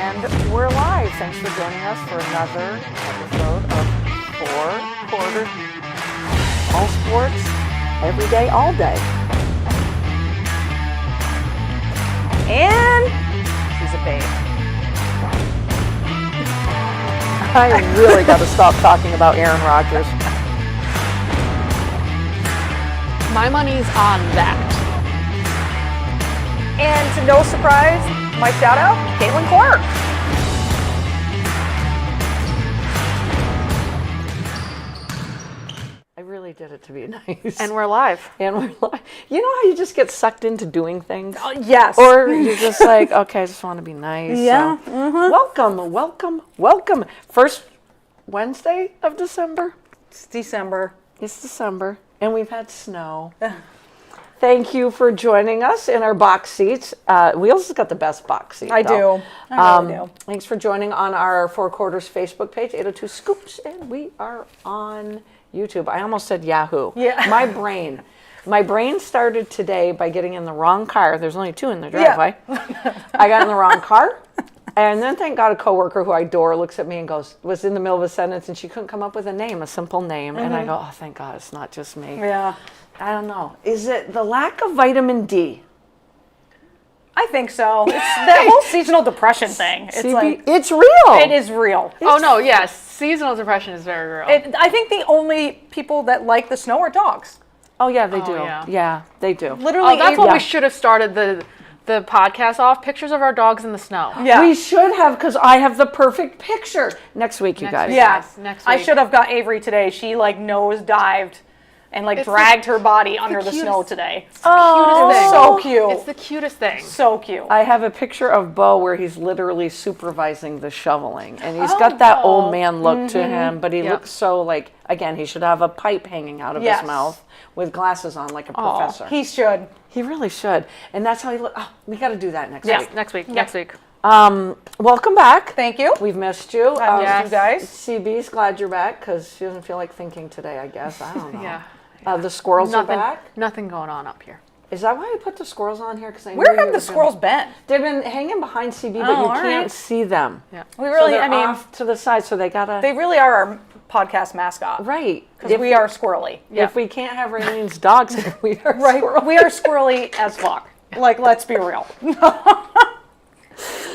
And we're live. Thanks for joining us for another episode of 4 Quarters. All sports, every day, all day. And she's a babe. I really got to stop talking about Aaron Rodgers. My money's on that. And to no surprise, my shout out, Caitlin Clark. I really did it to be nice. And we're live. And we're live. You know how you just get sucked into doing things? Yes. Or you're just like, okay, I just want to be nice. Yeah. So, welcome. First Wednesday of December. It's December. It's December, and we've had snow. Thank you for joining us in our box seats. We also got the best box seat. I though. do. I really do. Thanks for joining on our 4 Quarters Facebook page, 802 Scoops, and we are on YouTube. I almost said Yahoo. Yeah. My brain started today by getting in the wrong car. There's only 2 in the driveway. Yeah. I got in the wrong car. And then, thank God, a coworker who I adore looks at me and was in the middle of a sentence, and she couldn't come up with a name, a simple name. And I go, oh, thank God, it's not just me. Yeah. I don't know. Is it the lack of vitamin D? I think so. It's the whole seasonal depression thing. It's it's real. It is real. Oh, no, yes. Seasonal depression is very real. I think the only people that like the snow are dogs. Oh, yeah, they do. yeah. Yeah, they do. Literally. That's what we should have started the podcast off. Pictures of our dogs in the snow. Yeah. We should have, because I have the perfect picture. Next week, you guys. Yeah. Next week. I should have got Avery today. She nose dived and dragged her body under the snow today. Oh, Cutest thing. So cute. It's the cutest thing. So cute. I have a picture of Bo where he's literally supervising the shoveling. And he's got that old man look to him, but he looks so again, he should have a pipe hanging out of his mouth with glasses on like a professor. He should. He really should. And that's how he looks. Oh, we got to do that next week. Next week. Yeah. Next week. Welcome back. Thank you. We've missed you. I missed you guys. CB's glad you're back because she doesn't feel like thinking today, I guess. I don't know. Yeah. The squirrels are back. Nothing going on up here. Is that why I put the squirrels on here? Where have the squirrels been? They've been hanging behind CB, but you can't see them. Yeah. We really, so they're off to the side, so they gotta. They really are our podcast mascot. Right. Because we are squirrely. If we can't have Raylene's dogs here, we are right. squirrely. We are squirrely as fuck. Let's be real. Oh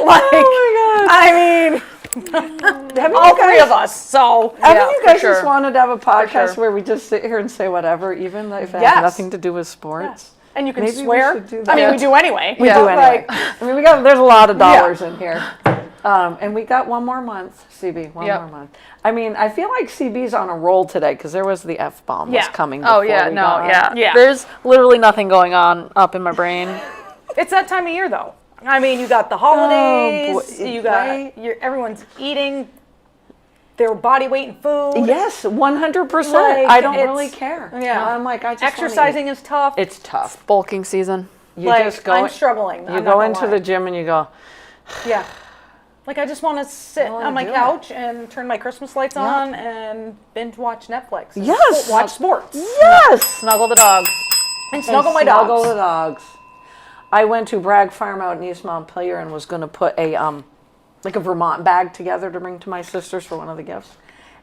my God. I mean, all 3 of us. So, haven't you guys sure. just wanted to have a podcast sure. where we just sit here and say whatever, even if it Yes. has nothing to do with sports? yes. And you can Maybe we swear. should do I mean, that. we do anyway. We do anyway. I mean, there's a lot of dollars in here. And we got one more month, CB, one more month. I mean, I feel like CB's on a roll today because there was the F-bomb was coming. Oh, yeah. we got on. Yeah. There's literally nothing going on up in my brain. It's that time of year, though. I mean, you got the holidays. boy, You got everyone's eating their body weight in food. Yes, 100%. I don't really care. Yeah. I'm like, I just exercising is tough. It's tough. Bulking season. You just go. I'm struggling. You go into the gym and you go. Yeah. I just want to sit wanna on my do it. couch and turn my Christmas lights on and binge watch Netflix. And Yes. watch sports. Yes. Snuggle the dogs. And snuggle my dogs. Snuggle the dogs. I went to Bragg Farm out in East Montpelier and was going to put a Vermont bag together to bring to my sisters for one of the gifts.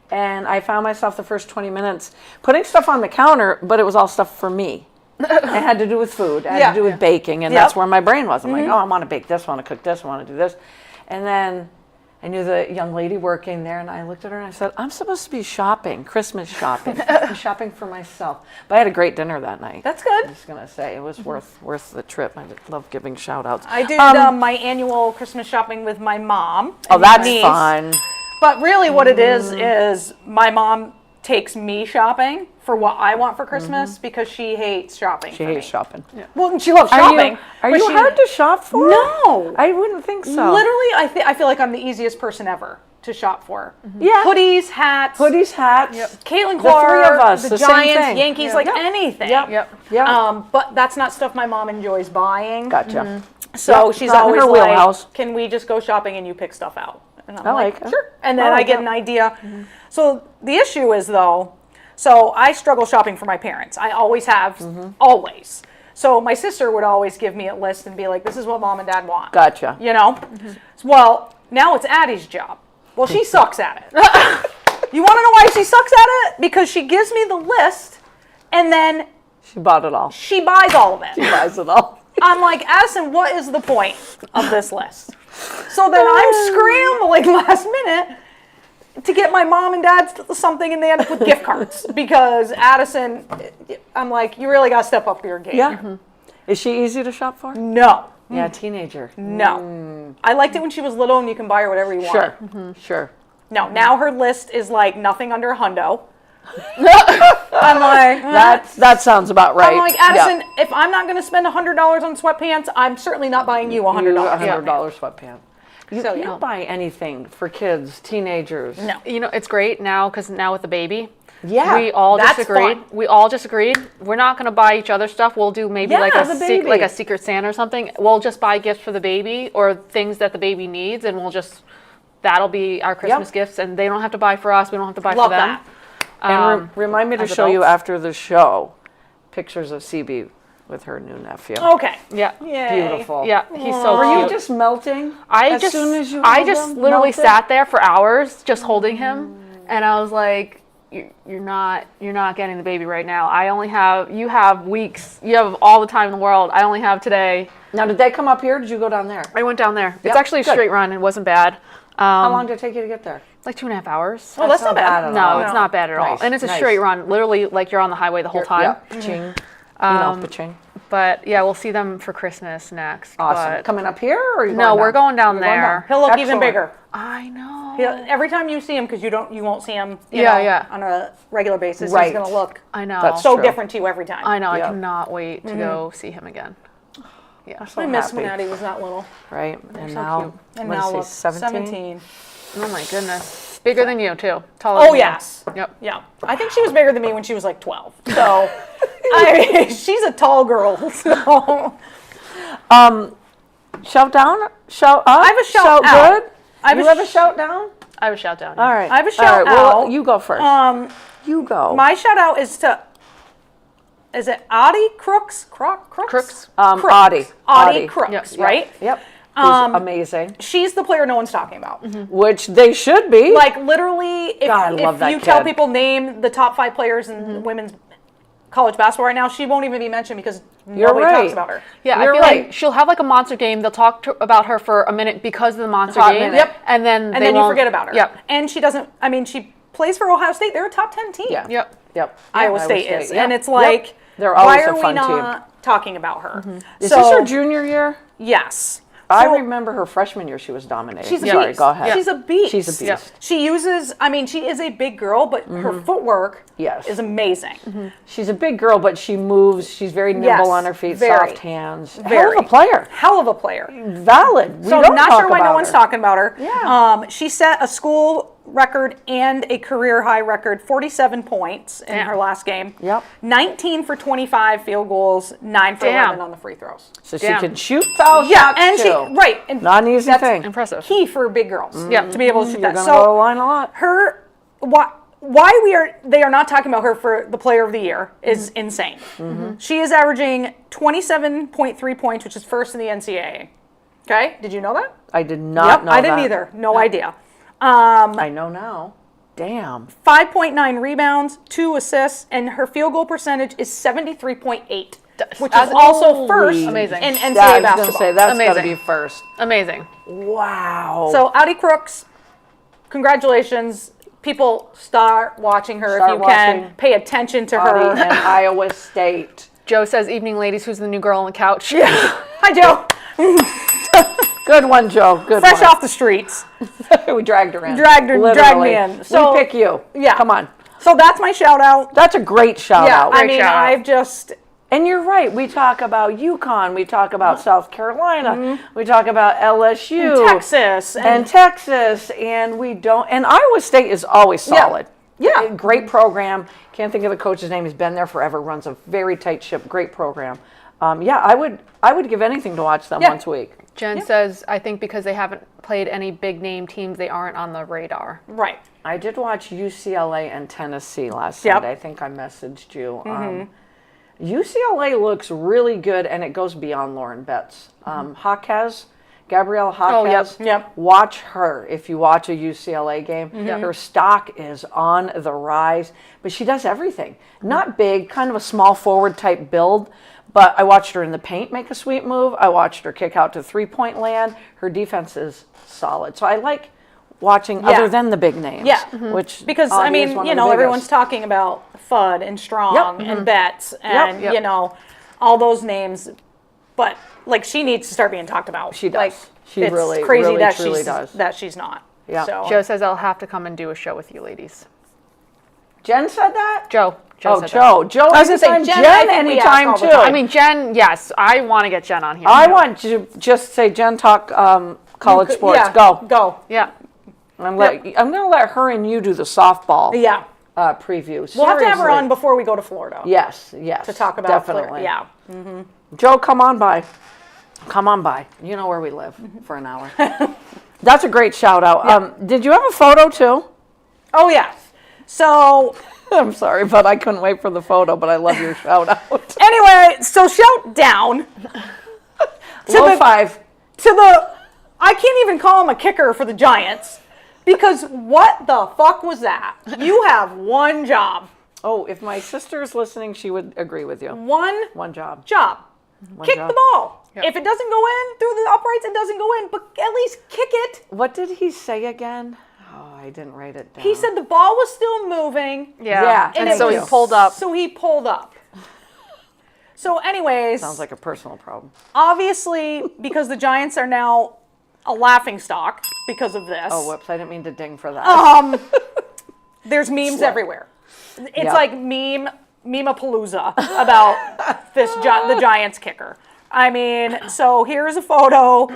And I found myself the first 20 minutes putting stuff on the counter, but it was all stuff for me. It had to do with food. It had to do with baking, and that's where my brain was. I'm like, oh, I want to bake this, I want to cook this, I want to do this. And then I knew the young lady working there, and I looked at her and I said, I'm supposed to be shopping, Christmas shopping. I'm shopping for myself. But I had a great dinner that night. That's good. I'm just going to say, it was worth the trip. I love giving shout outs. I did my annual Christmas shopping with my mom. Oh, and that's niece. fun. But really what it is my mom takes me shopping for what I want for Christmas because she hates shopping. She hates shopping. Yeah. Well, she loves shopping. Are you hard to shop for? No. I wouldn't think so. Literally, I feel like I'm the easiest person ever to shop for. Yeah. Hoodies, hats. Yep. Caitlin The Clark, 3 of us, the same Giants, thing. Yankees, anything. Yep. But that's not stuff my mom enjoys buying. Gotcha. So Yep, she's not in always her like, wheelhouse. can we just go shopping and you pick stuff out? And I'm I like, like it. sure. And then I I like get it. an idea. So the issue is though, so I struggle shopping for my parents. I always have, always. So my sister would always give me a list and be like, this is what mom and dad want. Gotcha. You know? Well, Now it's Addie's job. Well, she sucks at it. You want to know why she sucks at it? Because she gives me the list, and then She bought it all. she buys all of it. She buys it all. I'm like, Addison, what is the point of this list? So then I'm scrambling last minute to get my mom and dad something, and they end up with gift cards because Addison, I'm like, you really got to step up your game. Yeah. Is she easy to shop for? No. Yeah, teenager. No. I liked it when she was little and you can buy her whatever you want. Sure. Sure. No, now her list is like nothing under a hundo. I'm like, That sounds about right. I'm like, Addison, if I'm not going to spend $100 on sweatpants, I'm certainly not buying you $100. $100 sweatpants. You So, can't buy anything for kids, teenagers. No. You know, it's great now because now with the baby, Yeah. we all that's just agreed. fun. We all just agreed. We're not going to buy each other stuff. We'll do maybe like Yeah, the baby. like a Secret Santa or something. We'll just buy gifts for the baby or things that the baby needs, and that'll be our Christmas gifts, and they don't have to buy for us. We don't have to buy Love for them. that. And remind me to as show you adults. after the show pictures of CB with her new nephew. Okay. Yeah. Yay. Beautiful. Yeah, he's so Were cute. you just melting? I as just, soon as you I held just him, literally melted? sat there for hours just holding him, and I was like, "You're not getting the baby right now. You have weeks. You have all the time in the world. I only have today." Now, did they come up here? Or did you go down there? I went down there. Yep, It's actually a good. straight run. It wasn't bad. How long did it take you to get there? Like 2.5 hours. Oh, that's not bad. at No, all. it's not bad at all. Nice, And it's a nice. straight run. Literally, like you're on the highway the whole time. Yeah, pa-ching. Pa-ching. But yeah, we'll see them for Christmas next. Awesome. But Coming up here, or are you no, going we're down? going down You're going there. down. He'll look even Excellent. bigger. I know. Every time you see him, because you won't see him Yeah. on a regular basis, Right. he's going to look I know. That's so true. different to you every time. I know. Yeah. I cannot wait to go see him again. Yeah. So I miss when happy. Addie was that little. Right, and so now, cute. And what now is he, look, 17? Oh my goodness. Bigger than you too. Taller Oh, than you. yes. Yep. Yeah. I think she was bigger than me when she was like 12. So, she's a tall girl. So, Shout down? Shout up? I have a shout out. good? I have You a have a shout down? I have a shout down. All right. I have a All shout right, well, out. you go first. You go. My shout out is to, is it Audie Crooks? Crooks? Crooks. Audie. Audie Audie. Crooks, Yep. right? Yep. Who's amazing. She's the player no one's talking about. Which they should be. Like literally, if, God, I love if that you tell kid. people name the top 5 players in women's college basketball right now, she won't even be mentioned because nobody right. talks about her. Yeah, You're I feel right. like she'll have like a monster game. They'll talk about her for a minute because of the monster Hot game. minute. Yep. And then And they then you won't- forget about her. Yep. And she doesn't, I mean, she plays for Ohio State. They're a top 10 team. Yeah. Yep. Yep. Iowa State is. Yep. And it's Yep. like, They're always why a are we fun team. not talking about her? Is So, this her junior year? yes. I So- remember her freshman year. She was dominating. She's a Sorry, beast. go ahead. She's a beast. She's a beast. Yeah. She uses, I mean, she is a big girl, but her footwork Yes. is amazing. She's a big girl, but she moves. She's very nimble Yes, on her feet, very. soft hands. Hell Very. of a player. Hell of a player. Valid. We So don't not talk sure why no about one's her. talking about her. Yeah. She set a school record and a career high record, 47 points in Damn. her last game. Yep. 19 for 25 field goals, 9 for Damn. 11 on the free throws. So she Damn. can shoot foul Yeah, shots and too. and Not an easy that's thing. Impressive. key for big girls. Yeah. To be able to shoot You're that. going to go to the So line a lot. her why they are not talking about her for the player of the year is insane. She is averaging 27.3 points, which is first in the NCAA. Okay, did you know that? I did not know I didn't that. either. No idea. I know now. Damn. 5.9 rebounds, 2 assists, and her field goal percentage is 73.8, which is That's also first Amazing. in NCAA Yeah, I was basketball. going to say, that's got to Amazing. be first. Amazing. Wow. So Audie Crooks, congratulations. People start watching her Start if you can. watching Pay attention to Audie her. and Iowa State. Joe says, "Evening, ladies. Who's the new girl on the couch?" Hi, Joe. Good one, Joe. Good Fresh one. off the streets. We dragged her in. Dragged me Literally. in. So- we pick you. Yeah. Come on. So that's my shout out. That's a great shout Yeah, out. I mean, shout out. I've just, And you're right. We talk about UConn. We talk about South Carolina. We talk about LSU. Texas. And Texas. And we don't. And Iowa State is always solid. Yeah. Great program. Can't think of the coach's name. He's been there forever. Runs a very tight ship. Great program. Yeah, I would give anything to watch them Yeah. once a week. Jen says, "I think because they haven't played any big name teams, they aren't on the radar." Right. I did watch UCLA and Tennessee last Yep. Sunday. I think I messaged you. UCLA looks really good, and it goes beyond Lauren Betts. Jaquez Gabrielle Oh, yep. Jaquez. Yep. Watch her if you watch a UCLA game. Her stock is on the rise, but she does everything. Not big, kind of a small forward type build, but I watched her in the paint make a sweet move. I watched her kick out to three-point land. Her defense is solid. So I like watching other than the big names. Yeah. Which Because, Audie I is mean, one you of the know, biggest. everyone's talking about Fudd and Strong and Betts and, Yep. you know, all those names. But, like, she needs to start being talked about. She does. Like, She it's really, crazy really, that truly she's, does. that she's not. Yeah. So, Joe says I'll have to come and do a show with you ladies. Jen said that? Joe Oh, said Joe. Joe, I was gonna say, anytime. Jen, I Jen, think we anytime ask all too. the time. that. I mean, Jen, yes, I want to get Jen on here. I want to just say, Jen, talk college sports. yeah, Go. Go. Yeah. I'm going to let her and you do the softball Yeah. preview. We'll have to have her Seriously. on before we go to Florida. Yes, yes. To talk about definitely. Yeah. Joe, come on by. Come on by. You know where we live for an hour. That's a great shout out. Did you have a photo too? Oh, yes. So, I'm sorry, but I couldn't wait for the photo, but I love your shout out. anyway, so shout down Low five. to the, I can't even call him a kicker for the Giants because what the fuck was that? You have one job. Oh, if my sister's listening, she would agree with you. One job. job. Kick job. the ball. Yep. If it doesn't go in through the uprights, it doesn't go in, but at least kick it. What did he say again? Oh, I didn't write it down. He said the ball was still moving. Yeah, And it so he was- pulled up. So he pulled up. So anyways, Sounds like a personal problem. obviously, because the Giants are now a laughing stock because of this. Oh, whoops. I didn't mean to ding for that. There's memes everywhere. It's Yep. like meme-apalooza about the Giants kicker. I mean, so here's a photo.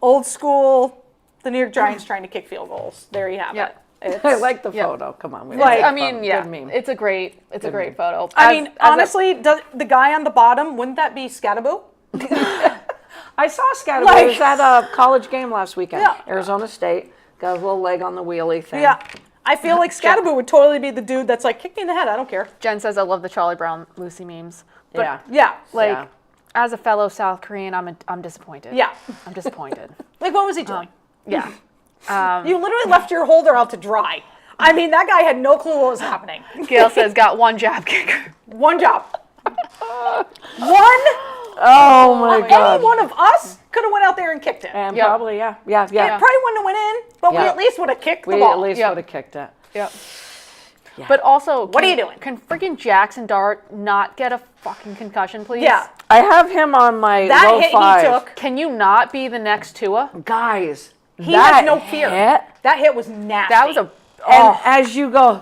Old school, the New York Giants trying to kick field goals. There you have Yeah. it. It's, I like the photo. Come on. We Like- had I fun. mean, yeah, Good meme. it's a great photo. I As- mean, as a- honestly, the guy on the bottom, wouldn't that be Scattaboo? I saw Scatterboy. Like- He was at a college game last weekend. Yeah. Arizona State. Got his little leg on the wheelie thing. Yeah. I feel like Scattaboo would totally be the dude that's like, kick me in the head, I don't care. Jen says I love the Charlie Brown Lucy memes. But Yeah. Yeah. like, Yeah. as a fellow South Korean, I'm disappointed. Yeah. I'm disappointed. Like, what was he doing? Yeah. You literally left your holder out to dry. I mean, that guy had no clue what was happening. Gail says got one jab kicker. One job. Oh my God. Any one of us could have went out there and kicked it. And Yep. probably, yeah. Yeah. It Yeah. probably wouldn't have went in, but we Yeah. at least would have kicked the We ball. at least Yep. would have kicked it. Yep. But also, What are you doing? Can freaking Jackson Dart not get a fucking concussion, please? Yeah. I have him on my That low hit five. he took, Can you not be the next Tua? Guys, he that has no fear. hit, That hit was nasty. That was a. and as you go,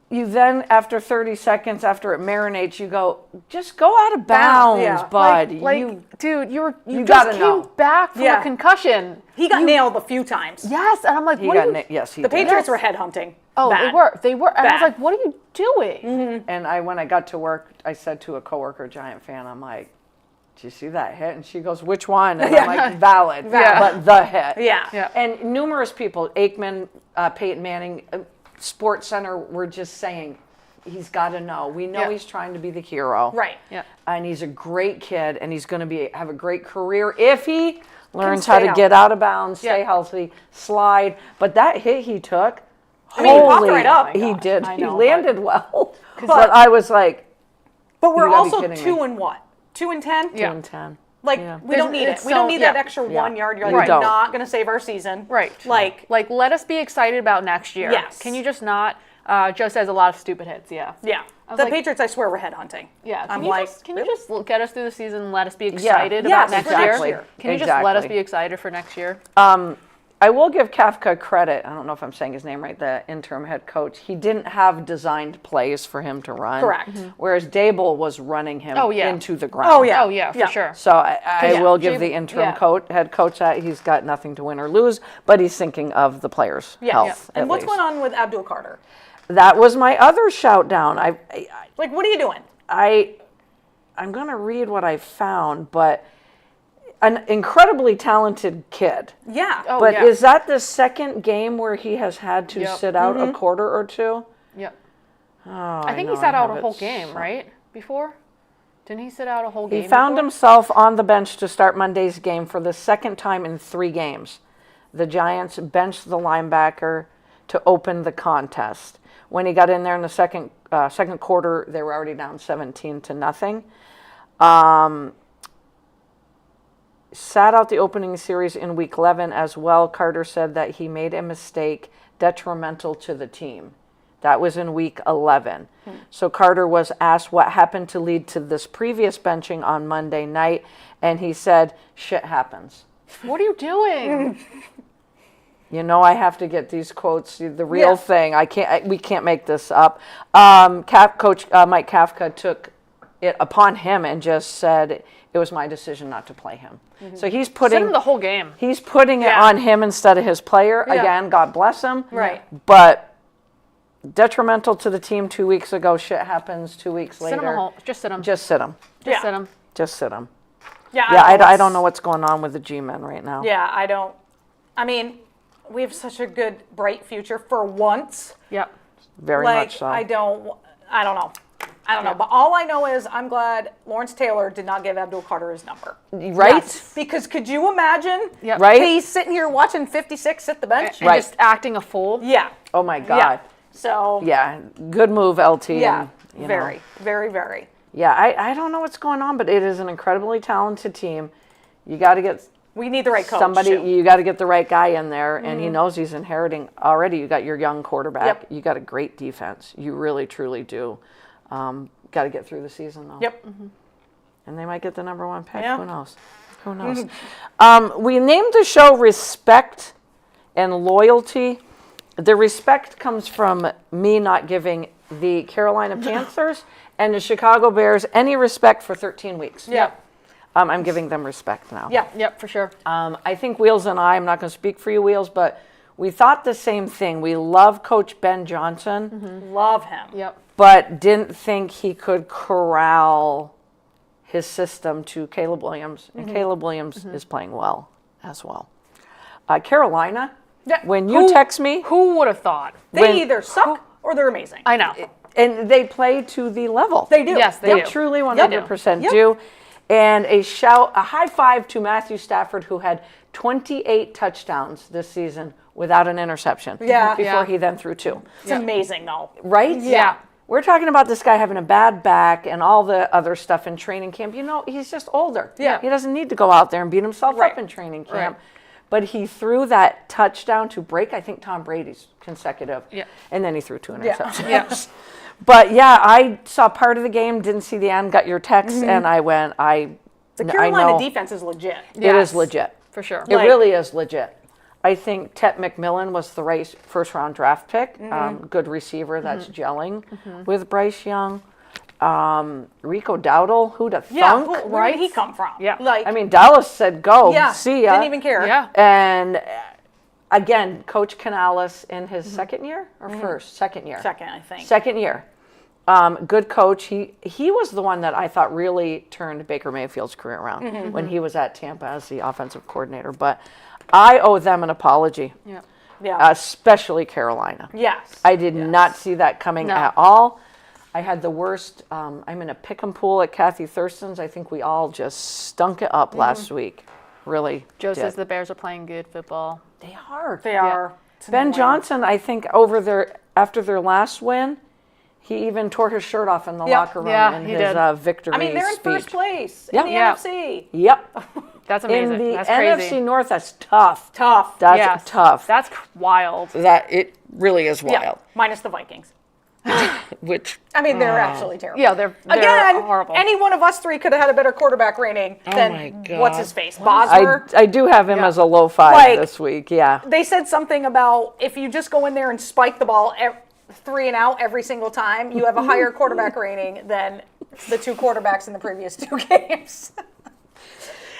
you then, after 30 seconds, after it marinates, you go, just go out of bounds, yeah. bud. Like, dude, you you just gotta came know. back from Yeah. a concussion. He got nailed a few times. Yes, and I'm like, He what got are you? yes, he The did. Patriots were headhunting. Oh, Bad. they were, and I was Bad. like, what are you doing? And when I got to work, I said to a coworker, Giant fan, I'm like, did you see that hit? And she goes, which one? And I'm like, valid, Yeah. but the hit. Yeah. Yeah. And numerous people, Aikman, Peyton Manning, Sports Center, were just saying, he's got to know. We know Yeah. he's trying to be the hero. Right. Yeah. And he's a great kid, and he's going to have a great career if he learns how stay to out. get out of bounds, stay Yeah. healthy, slide. But that hit he took, I mean, he popped holy- right up. He did. I He know, landed well. But- But I was like, But we're You gotta be also kidding 2 me. and what? 2 and 10? 2 Yeah. and 10. Like, Yeah. we don't need it. It's We don't so- need yeah. that extra Yeah. 1 yard. You're We like, don't. not going to save our season. Right. Like, let us be excited about next year. Yes. Can you just not? Joe says a lot of stupid hits. Yeah. yeah. was The like- Patriots, I swear, were headhunting. Yeah. I'm Can you like, just, can you really? just get us through the season and let us be excited Yes, about next exactly. year? Can you just let us Exactly. be excited for next year? I will give Kafka credit. I don't know if I'm saying his name right, the interim head coach. He didn't have designed plays for him to run. Correct. Whereas Dable was running him Oh, yeah. into the ground. Oh, yeah. Oh yeah, for Yeah. sure. So I Yeah, will give Jay- the interim yeah. head coach that he's got nothing to win or lose, but he's thinking of the players' Yeah. health. And at what's least. going on with Abdul Carter? That was my other shout down. Like, what are you doing? I'm going to read what I found, but an incredibly talented kid. Yeah. Oh, But yeah. is that the second game where he has had to Yep. sit out Mm-hmm. a quarter or two? Yep. Oh, I think know he sat out have a it whole game, so- right? Before? Didn't he sit out a whole game? He found before? himself on the bench to start Monday's game for the second time in 3 games. The Giants benched the linebacker to open the contest. When he got in there in the second quarter, they were already down 17-0. Sat out the opening series in week 11 as well. Carter said that he made a mistake detrimental to the team. That was in week 11. So Carter was asked what happened to lead to this previous benching on Monday night, and he said, "Shit happens." What are you doing? You know, I have to get these quotes, the real Yeah. thing. We can't make this up. Coach Mike Kafka took it upon him and just said it was my decision not to play him. So he's Sit putting him the whole game. he's putting it Yeah. on him instead of his player. Yeah. Again, God bless him. Right. But detrimental to the team 2 weeks ago. Shit happens 2 weeks Sit him later. at home. Just sit him. Just sit him. Yeah. sit him. Just sit him. Yeah, Yeah, I don't know what's going on with the G-men right now. Yeah, I don't. I mean, we have such a good, bright future for once. Yep. Very Like, much so. I don't know. I don't know. But all I know is I'm glad Lawrence Taylor did not give Abdul Carter his number. Right? Yes, because could you imagine? Yep. Right? He's sitting here watching 56 sit the bench. And Right. just acting a fool. Yeah. Oh my God. Yeah. So. Yeah, good move, LT. Yeah. and, you know. Very, very, very. Yeah, I don't know what's going on, but it is an incredibly talented team. You got to get We need the right coach. somebody. too. You got to get the right guy in there, and he knows he's inheriting already. You got your young quarterback. Yep. You got a great defense. You really, truly do. Got to get through the season though. Yep. And they might get the number 1 pick. Yeah. Who knows? Who knows? We named the show Respect and Loyalty. The respect comes from me not giving the Carolina Panthers and the Chicago Bears any respect for 13 weeks. Yep. I'm giving them respect now. Yeah. Yep, for sure. I think Wheels and I'm not going to speak for you, Wheels, but we thought the same thing. We love Coach Ben Johnson, Love him. Yep. but didn't think he could corral his system to Caleb Williams. And Caleb Williams is playing well as well. Carolina, Yeah. when you text me, Who would have thought? They when- either suck or they're amazing. I know. and they play to the level. They do. Yes, they They do. truly 100% Yep. do. And a high five to Matthew Stafford, who had 28 touchdowns this season without an interception. Yeah. Before Yeah. he then threw 2. It's amazing, though. Right? Yeah. We're talking about this guy having a bad back and all the other stuff in training camp. You know, he's just older. Yeah. He doesn't need to go out there and beat himself Right. up in training camp. Right. But he threw that touchdown to break, I think, Tom Brady's consecutive. Yeah. And then he threw 2 Yeah. interceptions. Yeah. But yeah, I saw part of the game, didn't see the end, got your text, and I went, The I Carolina know defense is legit. it Yes. is legit. For sure. It Like- really is legit. I think Tet McMillan was the right first round draft pick. Good receiver that's gelling with Bryce Young. Rico Dowdle, who'd have Yeah. thunk? Where did he come from? Yeah. Like, I mean, Dallas said go, yeah. see ya. Didn't even care. Yeah. And again, Coach Canales in his second year or first? Second year. Second, I think. Second year. Good coach. He was the one that I thought really turned Baker Mayfield's career around when he was at Tampa as the offensive coordinator. But I owe them an apology, Yeah. Yeah. especially Carolina. Yes. I did not see that coming No. at all. I had the worst. I'm in a pick 'em pool at Kathy Thurston's. I think we all just stunk it up last week. Really. Joe did. says the Bears are playing good football. They are. They are. It's Ben annoying. Johnson, I think, after their last win, he even tore his shirt off in the Yep. locker room Yeah, in he his did. victory I mean, they're in speech. first place Yep. in the Yeah. NFC. Yep. That's amazing. In the That's NFC crazy. North, that's tough. Tough. That's Yes. tough. That's wild. That it really is Yeah. wild. Minus the Vikings. Which I mean, they're actually terrible. Yeah, they're Again, horrible. any one of us three could have had a better quarterback rating my than God. what's his face, Bosmer. I do have him as a low 5 Like- this week. Yeah. They said something about if you just go in there and spike the ball 3 and out every single time, you have a higher quarterback rating than the 2 quarterbacks in the previous 2 games.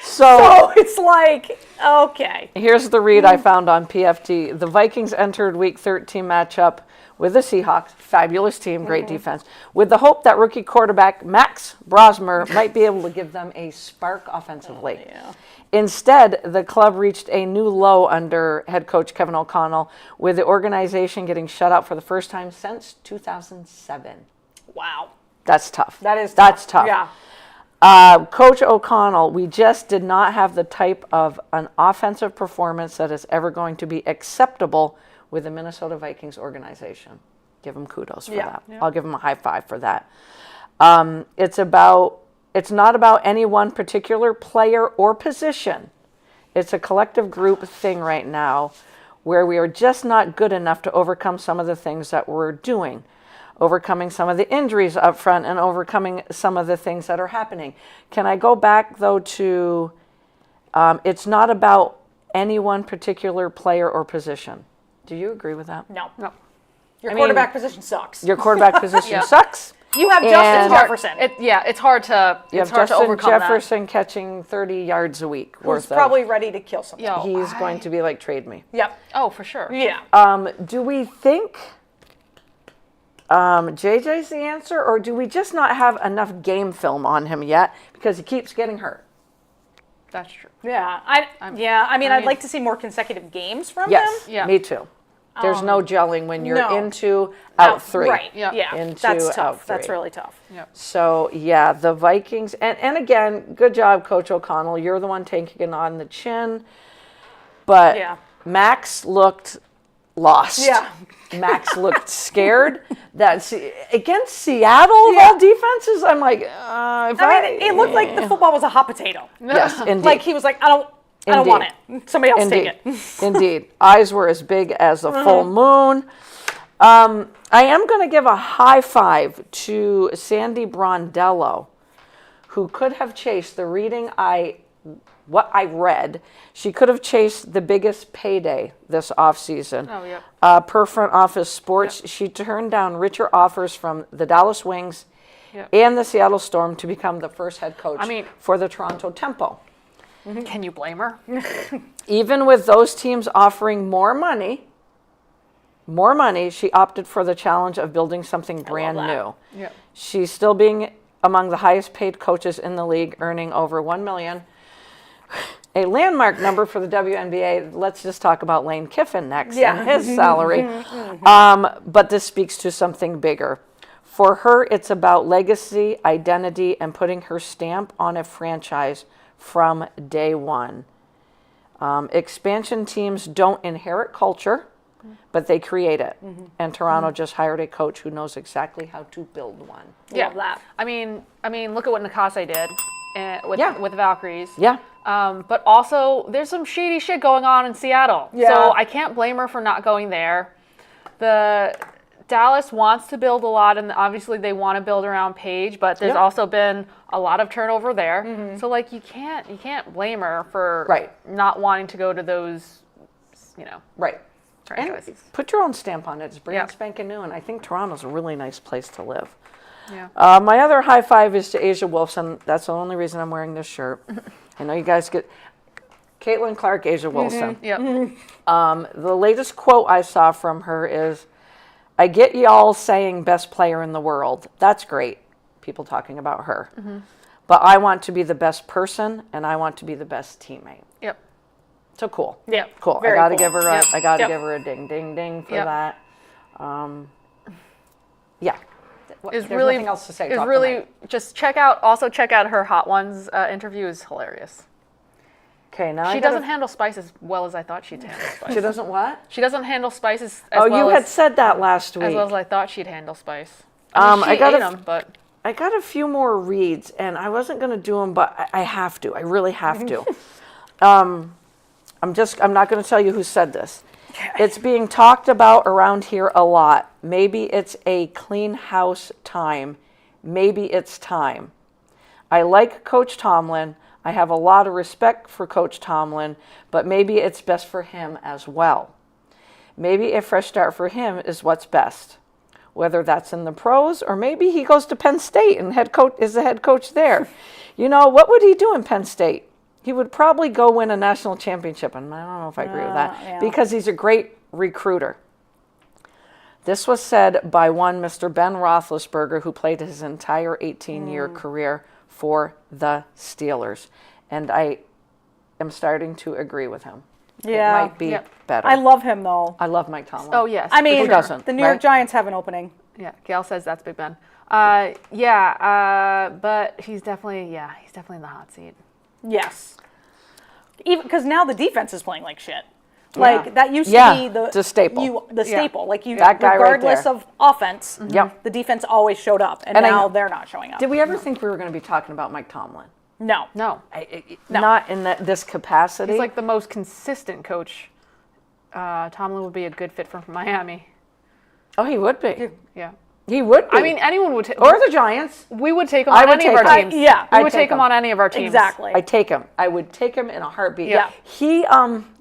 So So it's like, okay. here's the read I found on PFT. The Vikings entered Week 13 matchup with the Seahawks, fabulous team, great defense, with the hope that rookie quarterback Max Brosmer might be able to give them a spark offensively. Instead, the club reached a new low under head coach Kevin O'Connell, with the organization getting shut out for the first time since 2007. Wow. That's tough. That is That's tough. tough. Coach O'Connell, we just did not have the type of an offensive performance that is ever going to be acceptable with the Minnesota Vikings organization. Give him kudos for that. I'll give him a high five for that. It's not about any one particular player or position. It's a collective group thing right now where we are just not good enough to overcome some of the things that we're doing, overcoming some of the injuries up front and overcoming some of the things that are happening. Can I go back, though, to it's not about any one particular player or position? Do you agree with that? No. No. Your quarterback position sucks. Your quarterback position sucks. You have And- Justin Jefferson. It's hard to You have it's hard to Justin overcome Jefferson catching 30 yards a week. Who's worth probably ready to kill something. that. Yo, He's going to be like, trade me. Yep. Oh, for sure. Yeah. Do we think JJ's the answer, or do we just not have enough game film on him yet because he keeps getting hurt? That's true. Yeah. I mean, I'd like to see more consecutive games from Yes, him. Yeah. me too. There's no gelling when you're no. into out three. Right. Yeah. Yeah. Into That's out tough. That's three. really tough. Yeah. So, yeah, the Vikings, and again, good job, Coach O'Connell. You're the one taking it on the chin. But Yeah. Max looked lost. Yeah. Max looked scared. Against Seattle of all defenses, I'm like, It looked like the football was a hot potato. Yes, indeed. Like he was like, I don't want it. Somebody else take it. Indeed. Eyes were as big as the full moon. I am going to give a high five to Sandy Brondello, who could have chased the what I read. She could have chased the biggest payday this offseason. Oh, yep. Per Front Office Sports, she turned down richer offers from the Dallas Wings and the Seattle Storm to become the first head coach for the Toronto Tempo. Can you blame her? Even with those teams offering more money, she opted for the challenge of building something brand new. Yeah. She's still being among the highest paid coaches in the league, earning over $1 million. A landmark number for the WNBA. Let's just talk about Lane Kiffin next and his salary. But this speaks to something bigger. For her, it's about legacy, identity, and putting her stamp on a franchise from day one. Expansion teams don't inherit culture, but they create it. And Toronto just hired a coach who knows exactly how to build one. Love that. I mean, look at what Nakase did with the Valkyries. Yeah. But also, there's some shady shit going on in Seattle. Yeah. So I can't blame her for not going there. The Dallas wants to build a lot, and obviously they want to build around Paige, but there's also been a lot of turnover there. So like you can't blame her for not wanting to go to those, franchises. And put your own stamp on it. It's brand spanking new, and I think Toronto's a really nice place to live. Yeah. My other high five is to Asia Wilson. That's the only reason I'm wearing this shirt. I know you guys get Caitlin Clark, Asia Wilson. Yep. The latest quote I saw from her is, "I get y'all saying best player in the world. That's great." People talking about her. But I want to be the best person, and I want to be the best teammate. Yep. So cool. Yep. Cool. Very I gotta cool. give her a. Yep. I gotta Yep. give her a ding, ding, ding for Yep. that. Yeah. Is There's really nothing else to say. Is Drop the really mic. just check out her Hot Ones interview is hilarious. Okay, now She doesn't handle spice as well as I thought she'd handle spice. She doesn't what? She doesn't handle spices as Oh, well you had as, said that last week. as well as I thought she'd handle spice. I mean, I she got ate a- them, but I got a few more reads, and I wasn't going to do them, but I have to. I really have to. I'm not going to tell you who said this. It's being talked about around here a lot. Maybe it's a clean house time. Maybe it's time. I like Coach Tomlin. I have a lot of respect for Coach Tomlin, but maybe it's best for him as well. Maybe a fresh start for him is what's best. Whether that's in the pros or maybe he goes to Penn State and is the head coach there. What would he do in Penn State? He would probably go win a national championship, and I don't know if I agree with that, because he's a great recruiter. This was said by one Mr. Ben Roethlisberger, who played his entire 18-year career for the Steelers. And I am starting to agree with him. Yeah. It might be better. I love him though. I love Mike Tomlin. oh yes. I mean, Who doesn't, the New York right? Giants have an opening. Yeah, Gail says that's Big Ben. But he's definitely in the hot seat. Yes. Even because now the defense is playing like shit. Like that used to be the staple. The staple. Like you, That guy right regardless there. of offense, Yep. the defense always showed up, and And I now know- they're not showing up. Did we ever think we were going to be talking about Mike Tomlin? No. No, Not in this capacity. he's like the most consistent coach. Tomlin would be a good fit for Miami. Oh, he would be. Yeah. He would be. I mean, anyone would take. or the Giants. We would take him I on would any of take our him. teams. Yeah. we I'd would take take him him. on any of our teams. Exactly. I take him. I would take him in a heartbeat. Yeah. He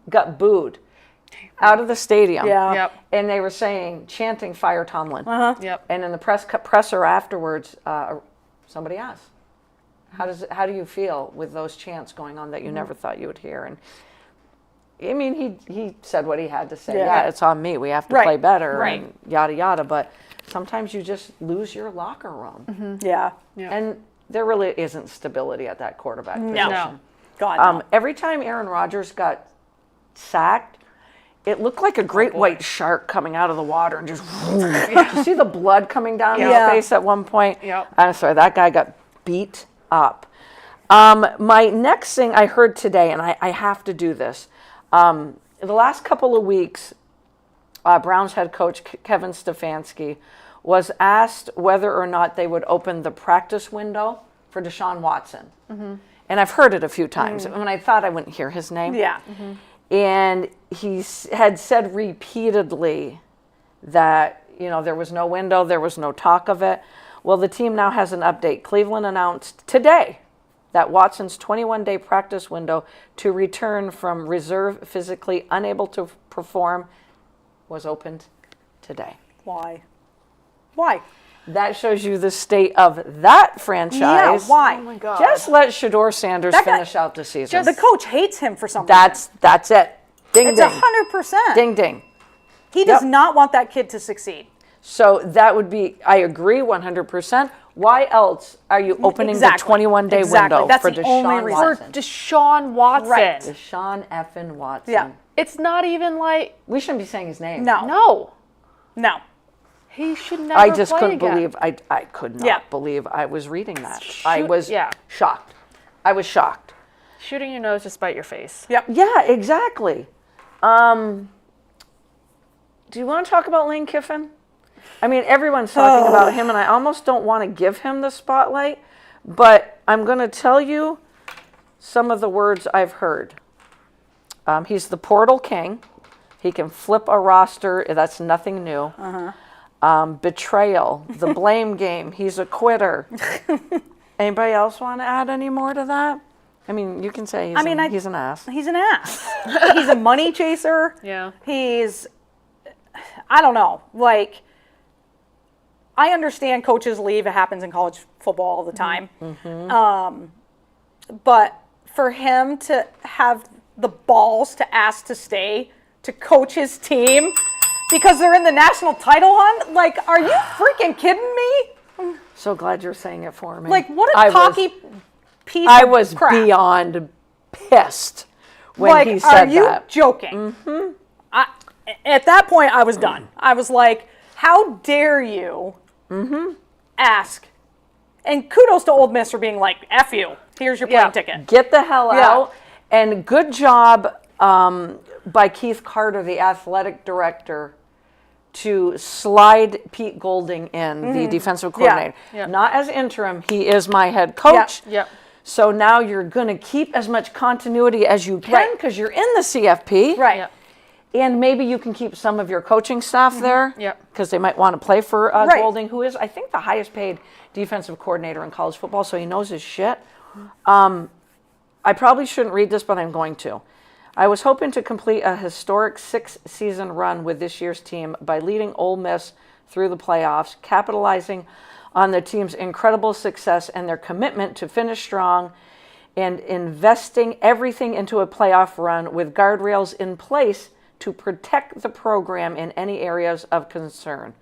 got booed out of the stadium. Yeah. Yep. And they were chanting "Fire Tomlin." Yep. And in the presser afterwards, somebody asked, "How do you feel with those chants going on that you never thought you would hear?" And I mean, he said what he had to say. Yeah. Yeah, it's on me. We have to Right. play better, Right. and yada yada. But sometimes you just lose your locker room, Yeah. and there really isn't stability at that quarterback position. No. God. No. Every time Aaron Rodgers got sacked, it looked like a great white shark coming out of the water and just. You see the blood coming down his Yeah. face at one point. Yep. I'm sorry, that guy got beat up. My next thing I heard today, and I have to do this. In the last couple of weeks, Browns head coach Kevin Stefanski was asked whether or not they would open the practice window for Deshaun Watson. And I've heard it a few times. When I thought I wouldn't hear his name. Yeah. And he had said repeatedly that, there was no window, there was no talk of it. Well, the team now has an update. Cleveland announced today that Watson's 21-day practice window to return from reserve physically unable to perform was opened today. Why? Why? That shows you the state of that franchise. Yeah. Why? Oh my God. Just let Shador Sanders That guy- finish out the season. The coach hates him for some reason. That's it. Ding It's ding. 100%. Ding ding. He does Yep. not want that kid to succeed. So that would be, I agree 100%. Why else are you opening Exactly. the 21-day Exactly. window That's for the only Deshaun reason. For Watson? Deshaun Watson. Right. Deshaun effing Watson. Yeah. It's not even like We shouldn't be saying his name. no. No. He should never. I just play couldn't again. believe, I could not Yeah. believe I was reading that. I Shoot- was yeah. shocked. I was shocked. Shooting your nose to spite your face. Yep. Yeah, exactly. Do you want to talk about Lane Kiffin? I mean, everyone's talking about him, and I almost don't want to give him the spotlight, but I'm going to tell you some of the words I've heard. He's the portal king. He can flip a roster. That's nothing new. Betrayal, the blame game. He's a quitter. Anybody else want to add any more to that? I mean, you can say he's an ass. He's an ass. He's a money chaser. Yeah. I don't know. Like, I understand coaches leave. It happens in college football all the time. But for him to have the balls to ask to stay to coach his team because they're in the national title hunt, like, are you freaking kidding me? So glad you're saying it for me. Like, what a I cocky piece I of was crap. beyond pissed when Like, he said are you that. joking? At that point, I was done. I was like, how dare you ask? And kudos to Old Miss for being like, F you. Here's your plane Yeah. ticket. Get the hell Yeah. out. And good job by Keith Carter, the athletic director, to slide Pete Golding in, the defensive coordinator. Yeah. Not as interim. He is my head coach. Yep. So now you're going to keep as much continuity as you can Right. because you're in the CFP. Right. Yep. And maybe you can keep some of your coaching staff there. Yep. Because they might want to play for Right. Golding, who is, I think, the highest paid defensive coordinator in college football, so he knows his shit. I probably shouldn't read this, but I'm going to. I was hoping to complete a historic 6-season run with this year's team by leading Ole Miss through the playoffs, capitalizing on the team's incredible success and their commitment to finish strong, and investing everything into a playoff run with guardrails in place to protect the program in any areas of concern.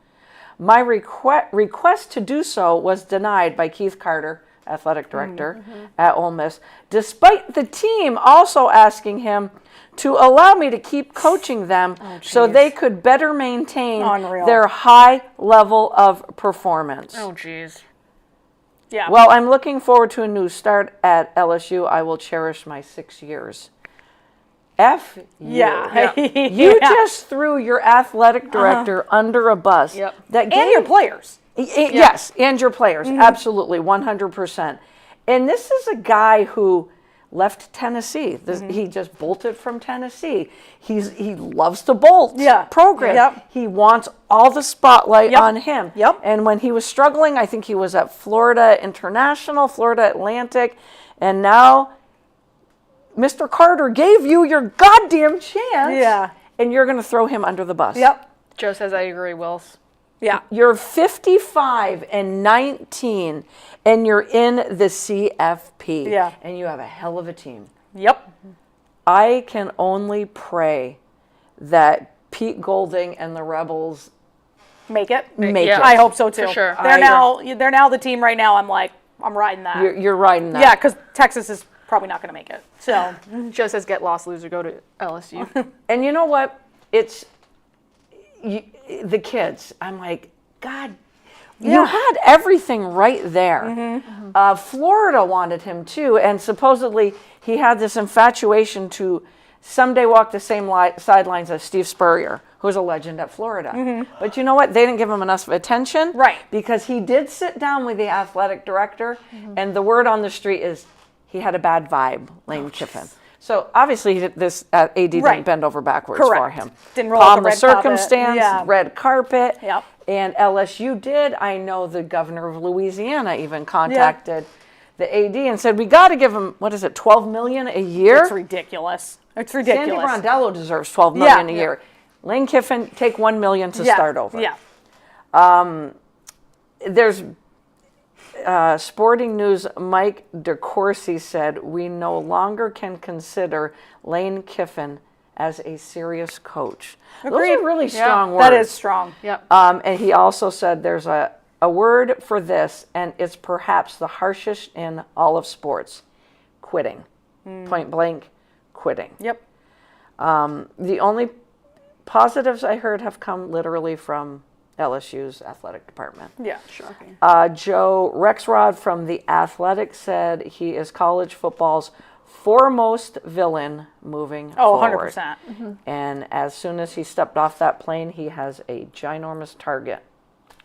My request to do so was denied by Keith Carter, athletic director at Ole Miss, despite the team also asking him to allow me to keep coaching them so geez. they could better maintain Unreal. their high level of performance. Oh, geez. Yeah. Well, I'm looking forward to a new start at LSU. I will cherish my 6 years. F you. yeah. You just threw your athletic director under a bus. Yep. That and your players. Yes, and your players. Absolutely, 100%. And this is a guy who left Tennessee. He just bolted from Tennessee. He loves to bolt program. Yep. He wants all the spotlight on him. Yep. And when he was struggling, I think he was at Florida International, Florida Atlantic, and now Mr. Carter gave you your goddamn chance. Yeah. And you're going to throw him under the bus. Yep. Joe says I agree, Wills. Yeah. You're 55-19, and you're in the CFP. Yeah. And you have a hell of a team. Yep. I can only pray that Pete Golding and the Rebels Make it. make Yeah. it. I hope so too. For sure. They're now the team right now. I'm riding that. You're riding that. Yeah, because Texas is probably not going to make it. So Joe says get lost, loser, go to LSU. And you know what? It's the kids. I'm like, God, you had everything right there. Florida wanted him too, and supposedly he had this infatuation to someday walk the same sidelines as Steve Spurrier, who's a legend at Florida. But you know what? They didn't give him enough attention. Right. Because he did sit down with the athletic director, and the word on the street is he had a bad vibe, Lane Kiffin. So obviously this AD didn't bend over backwards for him. Didn't roll out Calm the the red carpet. circumstance, Yeah. red carpet. Yep. And LSU did. I know the governor of Louisiana even contacted the AD and said, we got to give him, what is it, $12 million a year? it's ridiculous. It's ridiculous. Sandy Brondello deserves $12 million a Yeah. year. Lane Kiffin, take $1 million to start over. Yeah. There's Sporting News, Mike DeCourcy said, we no longer can consider Lane Kiffin as a serious coach. Those Agreed. are really strong words. That is strong. Yep. And he also said there's a word for this, and it's perhaps the harshest in all of sports. Quitting. Point blank, quitting. Yep. The only positives I heard have come literally from LSU's athletic department. Yeah. Shocking. Joe Rexrod from The Athletic said he is college football's foremost villain moving forward. 100%. And as soon as he stepped off that plane, he has a ginormous target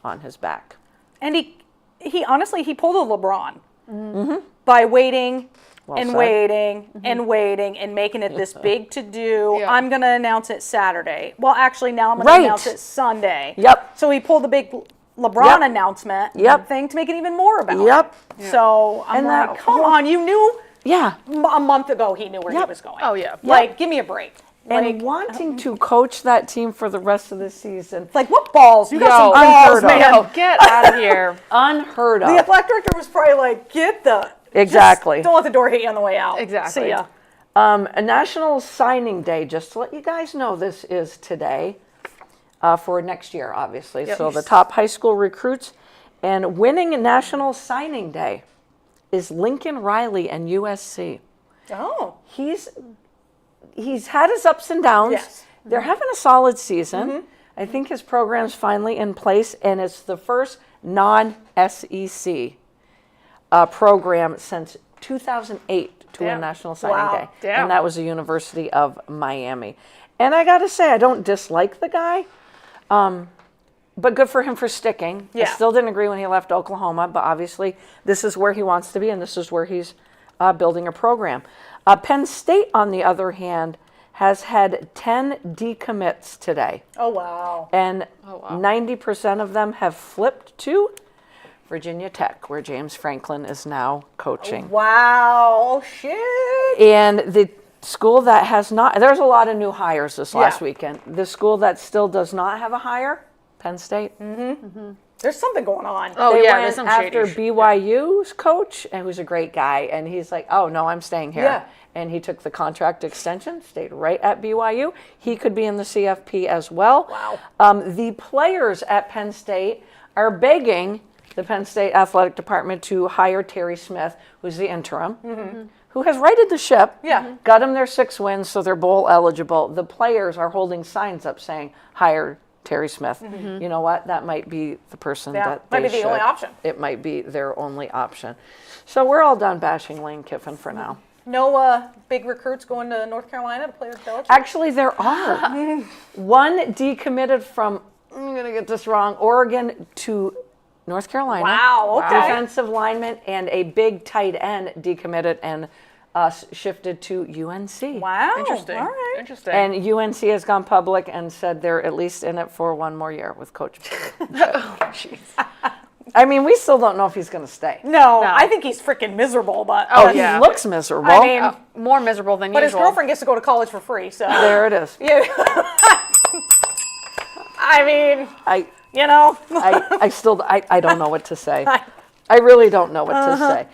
on his back. And he honestly, he pulled a LeBron by waiting and said. waiting and waiting and making it this big to do. Yeah. I'm going to announce it Saturday. Well, actually, now I'm going Right. to announce it Sunday. Yep. So he pulled the big LeBron Yep. announcement Yep. thing to make it even more about Yep. it. So I'm And like, that come whole- on, you knew Yeah. a month ago he knew where he Yep. was going. Oh, yeah. Like, give me a break. And Like, wanting to coach that team for the rest of the season. like, what balls? You got some balls, unheard of. man. Yo, get out of here. Unheard of. The athletic director was probably like, get the... Exactly. Just don't let the door hit you on the way out. Exactly. See ya. A National Signing Day, just to let you guys know, this is today for next year, obviously. Yep. So the top high school recruits. And winning National Signing Day is Lincoln Riley and USC. Oh. He's had his ups and downs. Yes. They're having a solid season. I think his program's finally in place, and it's the first non-SEC program since 2008 to win Damn. National Signing Wow. Day. Damn. And that was the University of Miami. And I got to say, I don't dislike the guy, but good for him for sticking. I Yeah. still didn't agree when he left Oklahoma, but obviously this is where he wants to be, and this is where he's building a program. Penn State, on the other hand, has had 10 decommits today, Oh, wow. and 90% of them have flipped to Virginia Tech, where James Franklin is now coaching. Wow. Oh, shit. And the school that has not, there's a lot of new hires this last Yeah. weekend. The school that still does not have a hire, Penn State. There's something going on. Oh, They yeah, went there's some after shady BYU's coach, and who's a great guy, and he's like, oh, no, I'm staying here. Yeah. And he took the contract extension, stayed right at BYU. He could be in the CFP as well. Wow. The players at Penn State are begging the Penn State Athletic Department to hire Terry Smith, who's the interim, who has righted the ship. Yeah. Got them their 6 wins, so they're bowl eligible. The players are holding signs up saying, hire Terry Smith. You know what? That might be the person that might they be the only should. option. It might be their only option. So we're all done bashing Lane Kiffin for now. No big recruits going to North Carolina to play with Belichick? Actually, there are. One decommitted from, I'm going to get this wrong, Oregon to North Carolina. Wow, okay. Defensive lineman and a big tight end decommitted and shifted to UNC. Wow. Interesting. All right. Interesting. And UNC has gone public and said they're at least in it for 1 more year with Coach. Oh, jeez. I mean, we still don't know if he's going to stay. No, I think he's freaking miserable, but Oh, yeah. he looks miserable. I mean, More miserable than but his usual. girlfriend gets to go to college for free, so there it is. yeah. I mean, I you know, I don't know what to say. I really don't know what to say.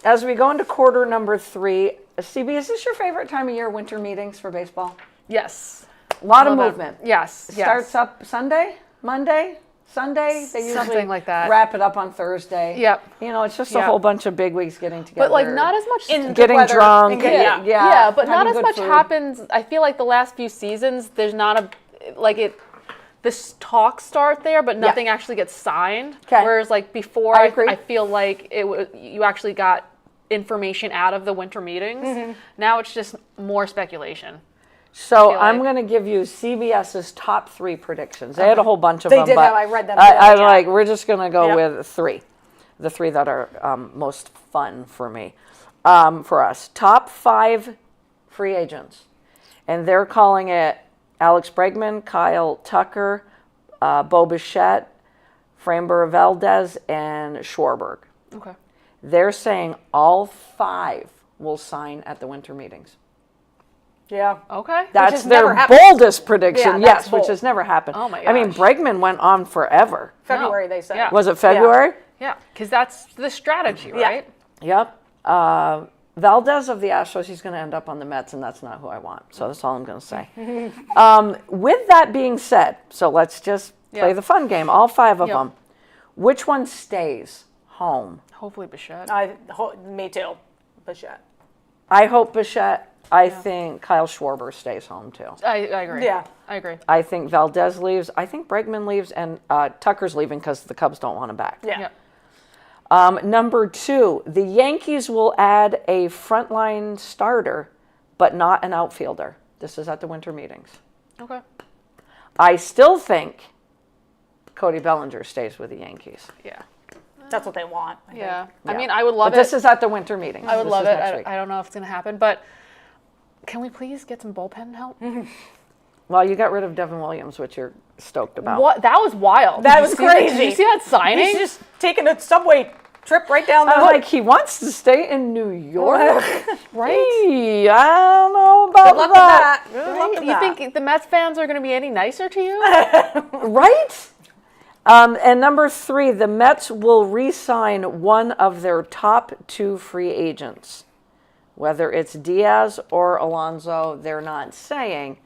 As we go into quarter number 3, CB, is this your favorite time of year, winter meetings for baseball? Yes. A lot of Little bit. movement. Yes. Yes. Starts up Sunday, Monday, Sunday. They usually Something like that. wrap it up on Thursday. Yep. You know, it's just a Yep. whole bunch of bigwigs getting together. But like not as much In- getting weather drunk. and getting- yeah, but not having as good much food. happens. I feel like the last few seasons, there's not a like it. The talks start there, but nothing actually gets signed. 'Kay. Whereas like before, I agree. I feel like you actually got information out of the winter meetings. Now it's just more speculation. So feel I'm like. going to give you CBS's top 3 predictions. They had a whole bunch of They them, did but have- I read them I too, yeah. like we're just going to go Yep. with 3, the 3 that are most fun for me, for us. Top 5 free agents, and they're calling it Alex Bregman, Kyle Tucker, Bo Bichette, Framber Valdez, and Schwarberg. Okay. They're saying all 5 will sign at the winter meetings. yeah. Okay. That's has their never happened. boldest prediction, Yeah, that's yes, which bold. has never happened. Oh my I mean, gosh. Bregman went on forever. February, No. they said. Yeah. Was it February? Yeah, because that's the strategy, Yeah. right? Yep. Valdez of the Astros, he's going to end up on the Mets, and that's not who I want. So that's all I'm going to say. With that being said, so let's just play Yeah. the fun game, all 5 of Yep. them. Which one stays home? Hopefully Bichette. Me too. Bichette. I hope Bichette. I think Kyle Schwarber stays home, too. I agree. Yeah. I agree. I think Valdez leaves. I think Bregman leaves, and Tucker's leaving because the Cubs don't want him back. Yeah. Number 2, the Yankees will add a frontline starter, but not an outfielder. This is at the winter meetings. Okay. I still think Cody Bellinger stays with the Yankees. Yeah. That's what they want. I think. Yeah. Yeah. I mean, I would love But it. this is at the winter meetings. I would This love is it. next week. I don't know if it's going to happen, but can we please get some bullpen help? Well, you got rid of Devin Williams, which you're stoked about. What? That was wild. That Did was you see that? crazy. Did you see that signing? He's just taking a subway trip right down the I'm like, he wants to stay in New York? right? Hey, I don't know about Good luck with that. Good luck Right? with You that. think the Mets fans are going to be any nicer to you? Right? And number 3, the Mets will re-sign one of their top 2 free agents. Whether it's Diaz or Alonso, they're not saying.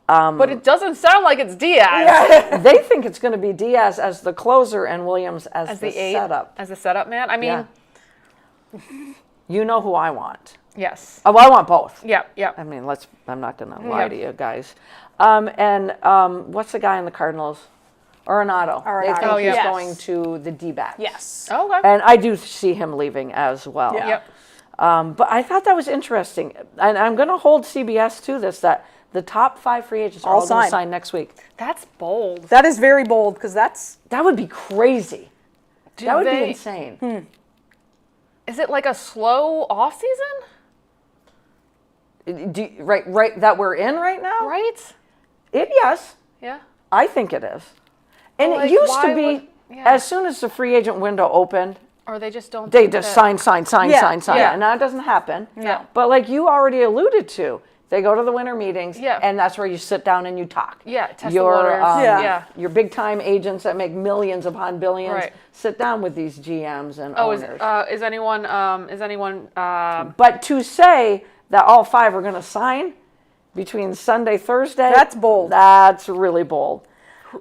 But it doesn't sound like it's Diaz They think it's going to be Diaz as the closer and Williams as, as the the eight, setup. as the setup man. I mean, Yeah. You know who I want. yes. Oh, I want both. Yep. Yep. I mean, I'm not going to lie Yeah. to you guys. What's the guy in the Cardinals? Arenado. They Arenado. think Oh, he's yes. going to the D-backs. Yes. Okay. And I do see him leaving as well. Yeah. Yep. But I thought that was interesting. And I'm going to hold CBS to this, that the top 5 free agents are All all going to signed. sign next week. That's bold. That is very bold because that's That would be crazy. Do That would be they- insane. Is it like a slow off season? Right, that we're in right now? Right? Yes, Yeah. I think it is. And Well, it like, used why to be, would- yeah. as soon as the free agent window opened, Or they just don't. they think just that- sign, Yeah, yeah. and now it doesn't happen. Yeah. But like you already alluded to, they go to the winter meetings, Yeah. and that's where you sit down and you talk. Yeah, test the your, waters. Yeah. Your big time agents that make millions upon billions Right. sit down with these GMs and Oh, owners. is anyone? But to say that all 5 are going to sign between Sunday, Thursday, That's bold. That's really bold.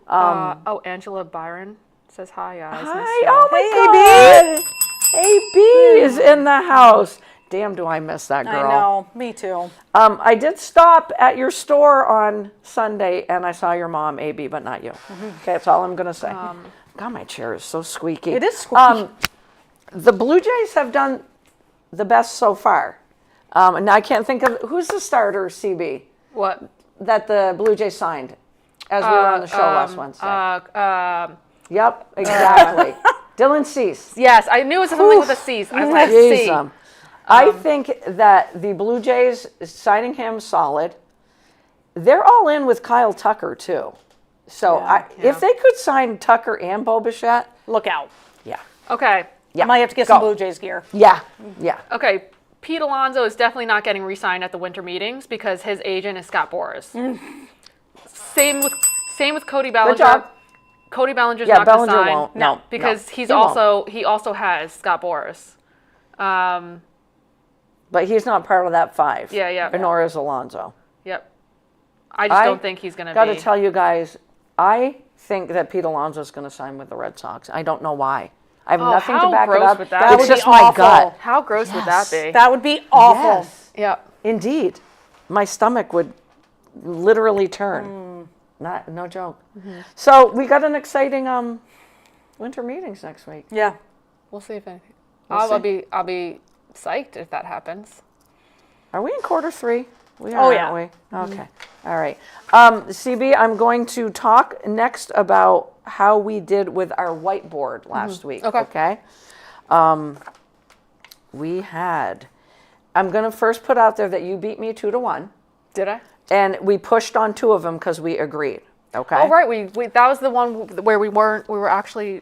Angela Byron says hi, guys. Miss Hi. you. Oh my God. AB is in the house. Damn, do I miss that girl. I know. Me too. I did stop at your store on Sunday and I saw your mom, AB, but not you. Okay, that's all I'm going to say. God, my chair is so squeaky. It is squeaky. The Blue Jays have done the best so far. And I can't think of who's the starter, CB, What? that the Blue Jays signed as we were on the show last Wednesday. Yep, exactly. Dylan Cease. Yes, I knew it was something with a C. I was like, C. Jeez, I think that the Blue Jays signing him solid. They're all in with Kyle Tucker too. So if they could sign Tucker and Bo Bichette, Look out. yeah, Okay. yeah, I might have to get Go. some Blue Jays gear. Yeah, yeah. Okay. Pete Alonso is definitely not getting re-signed at the winter meetings because his agent is Scott Boras. Same with Cody Bellinger. job. Cody Bellinger's Yeah, not going to Bellinger sign. won't. No, because no, he won't. also has Scott Boras. But he's not part of that five. Yeah. Nor is Alonso. Yep. I just don't think he's going to be. Got to tell you guys, I think that Pete Alonso is going to sign with the Red Sox. I don't know why. I have nothing to how back it gross up. would that It's be? just That would be my awful. gut. How gross would that be? That would be awful. Yes, Yep. indeed. My stomach would literally turn. No joke. So we got an exciting winter meetings next week. Yeah. We'll see if anything. see. I'll be psyched if that happens. Are we in quarter three? We are, Oh, yeah. aren't we? Okay. All right. CB, I'm going to talk next about how we did with our whiteboard last week. Okay. We had, I'm going to first put out there that you beat me 2-1. Did I? And we pushed on 2 of them because we agreed. Okay. Oh, right. We that was the one where we were actually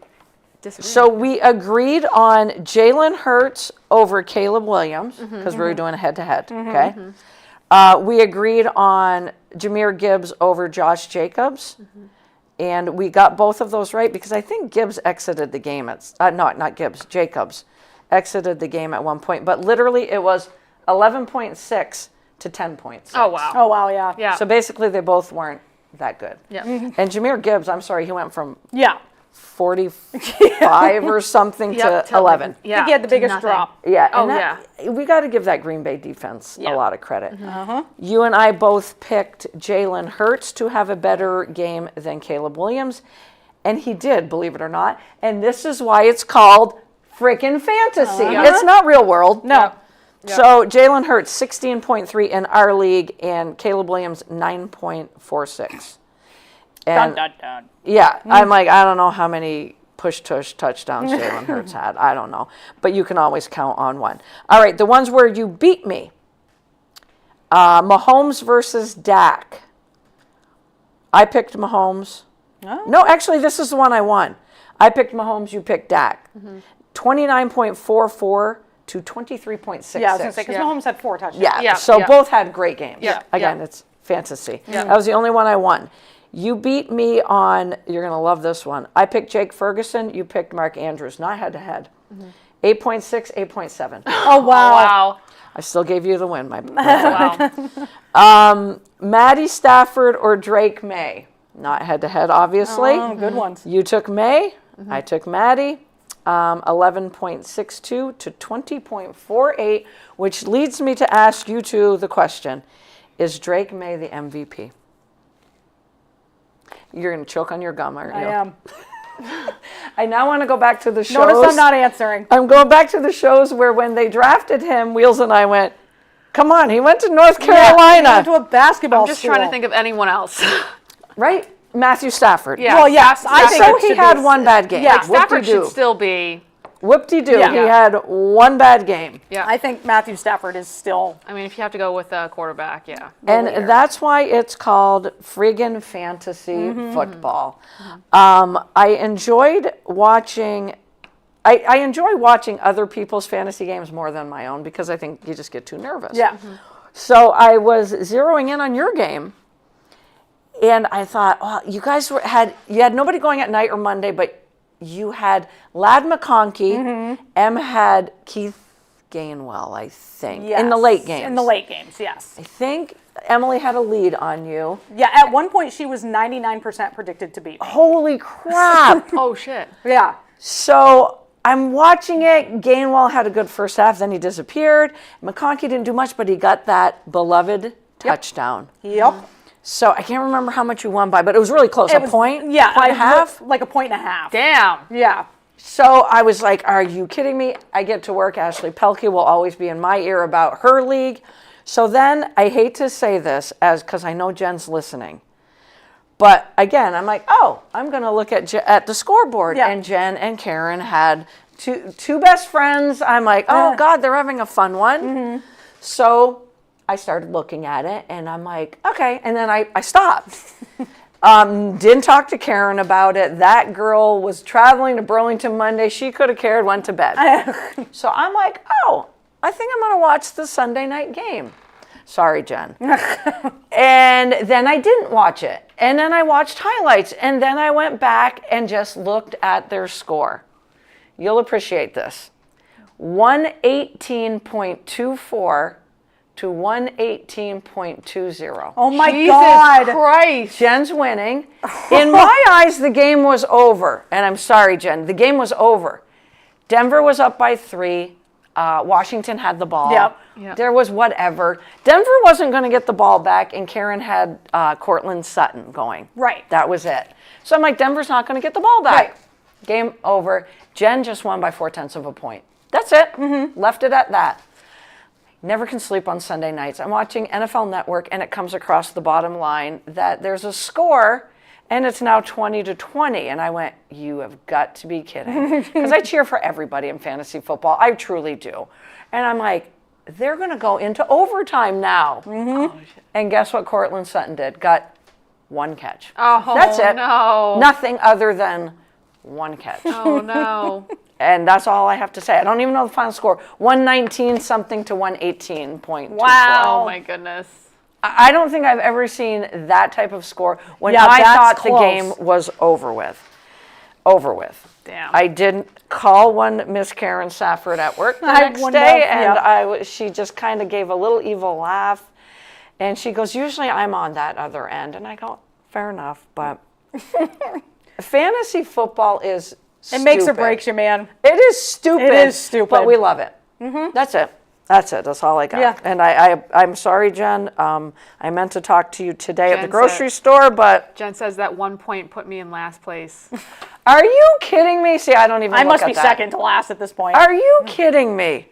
disagreeing. So we agreed on Jalen Hurts over Caleb Williams because we were doing a head-to-head. Okay. We agreed on Jahmyr Gibbs over Josh Jacobs. And we got both of those right because I think Gibbs exited the game at, not Gibbs, Jacobs exited the game at one point. But literally it was 11.6 to 10.6. Oh, wow. Oh, wow, yeah. Yeah. So basically they both weren't that good. Yeah. And Jahmyr Gibbs, I'm sorry, he went from Yeah. 45 or something Yep, to 11. Yeah. I think he had the to biggest nothing. drop. Yeah. Oh, And we got to give that Green Bay defense Yeah. a lot of credit. You and I both picked Jalen Hurts to have a better game than Caleb Williams. And he did, believe it or not. And this is why it's called freaking fantasy. It's not real world. No. So Jalen Hurts, 16.3 in our league, and Caleb Williams, 9.46. Dun, dun, dun. Yeah, I'm like, I don't know how many push-tush touchdowns Jalen Hurts had. I don't know. But you can always count on one. All right, the ones where you beat me. Mahomes versus Dak. I picked Mahomes. Oh. No, actually, this is the one I won. I picked Mahomes, you picked Dak. 29.44 to 23.66. Yeah, I was going to say, because Mahomes had 4 touchdowns. Yeah, so both had great games. Yeah, Again, yeah. it's fantasy. That was the only one I won. You beat me on, you're going to love this one. I picked Jake Ferguson. You picked Mark Andrews. Not head-to-head. 8.6, 8.7. Oh, wow. Wow. I still gave you the win, my Wow. Maddie Stafford or Drake May. Not head-to-head, obviously. Oh, good ones. You took May. I took Maddie. 11.62 to 20.48, which leads me to ask you two the question, is Drake May the MVP? You're going to choke on your gum, aren't you? I am. I now want to go back to the shows. Notice I'm not answering. I'm going back to the shows where when they drafted him, Wheels and I went, come on, he went to North Carolina. He went to a basketball I'm just school. trying to think of anyone else. Right? Matthew Stafford. Yeah. Well, yes, I think So it he should had be- one bad game. Yeah. Stafford should Whoop-de-doo. still be. Whoop-de-doo. Yeah. He had one bad game. Yeah. I think Matthew Stafford is still. I mean, if you have to go with a quarterback, yeah. And that's why it's called friggin' fantasy football. I enjoyed watching. I enjoy watching other people's fantasy games more than my own because I think you just get too nervous. Yeah. So I was zeroing in on your game, and I thought, oh, you guys had nobody going at night or Monday, but you had Lad McConkey, M had Keith Gainwell, I think, in the late games. In the late games, yes. I think Emily had a lead on you. Yeah, at one point she was 99% predicted to beat me. Holy crap. Oh, shit. Yeah. So I'm watching it. Gainwell had a good first half, then he disappeared. McConkey didn't do much, but he got that beloved touchdown. Yep. So I can't remember how much you won by, but it was really close. It A was- point? Yeah, Point and a half? like a point and a half. Damn. Yeah. So I was like, are you kidding me? I get to work. Ashley Pelkey will always be in my ear about her league. So then I hate to say this because I know Jen's listening. But again, I'm like, I'm going to look at the scoreboard. Yeah. And Jen and Karen had two best friends. I'm like, oh, God, they're having a fun one. Mm-hmm. So I started looking at it, and I'm like, okay. And then I stopped. Didn't talk to Karen about it. That girl was traveling to Burlington Monday. She could have cared, went to bed. So I'm like, I think I'm going to watch the Sunday night game. Sorry, Jen. And then I didn't watch it. And then I watched highlights. And then I went back and just looked at their score. You'll appreciate this. 118.24 to 118.20. Oh my Jesus God. Christ. Jen's winning. In my eyes, the game was over. And I'm sorry, Jen, the game was over. Denver was up by 3. Washington had the ball. Yep. There was whatever. Denver wasn't going to get the ball back, and Karen had Cortland Sutton going. Right. That was it. So I'm like, Denver's not going to get the ball back. Right. Game over. Jen just won by 0.4 of a point. That's it. Mm-hmm. Left it at that. Never can sleep on Sunday nights. I'm watching NFL Network, and it comes across the bottom line that there's a score, and it's now 20-20. And I went, you have got to be kidding. Because I cheer for everybody in fantasy football. I truly do. And I'm like, they're going to go into overtime now. Mm-hmm. And guess what Cortland Sutton did? Got 1 catch. Oh, that's it. no. Nothing other than 1 catch. Oh, no. And that's all I have to say. I don't even know the final score. 119 something to 118.24. Wow. Oh, my goodness. I don't think I've ever seen that type of score when Yeah, I that's thought the close. game was over with. Over with. Damn. I didn't call one Miss Karen Safford at work the I next wouldn't day, have, and she just kind of gave a little evil laugh. And she goes, usually I'm on that other end. And I go, fair enough, but fantasy football is It makes or stupid. breaks you, man. It is stupid. It is stupid. But we love it. Mm-hmm. That's it. That's it. That's all I got. Yeah. And I'm sorry, Jen. I meant to talk to you today at the Jen grocery said- store, but Jen says that 1 point put me in last place. are you kidding me? See, I don't even I look must at be that. second to last at this point. Are you kidding me?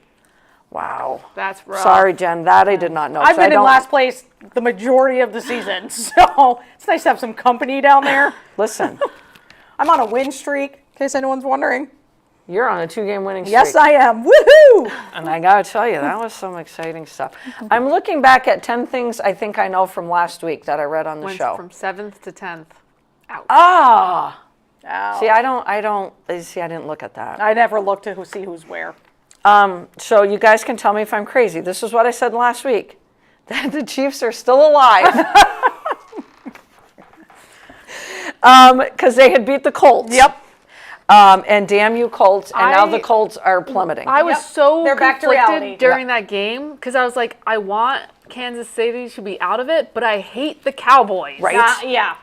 Wow. That's rough. Sorry, Jen. That I did not know. I've 'cause I been in don't- last place the majority of the season, so it's nice to have some company down there. Listen, I'm on a win streak, in case anyone's wondering. you're on a 2-game winning streak. Yes, I am. Woohoo! And I got to tell you, that was some exciting stuff. I'm looking back at 10 things I think I know from last week that I read on the Went show. from 7th to 10th. Ouch. Ah. Ow. See, I didn't look at that. I never look to see who's where. So you guys can tell me if I'm crazy. This is what I said last week, that the Chiefs are still alive. Because they had beat the Colts. Yep. And damn you Colts, and now the I- Colts are plummeting. I was Yep. so They're back to conflicted reality. during that game because I was like, I want Kansas City to be out of it, but I hate the Cowboys. Right. Yeah.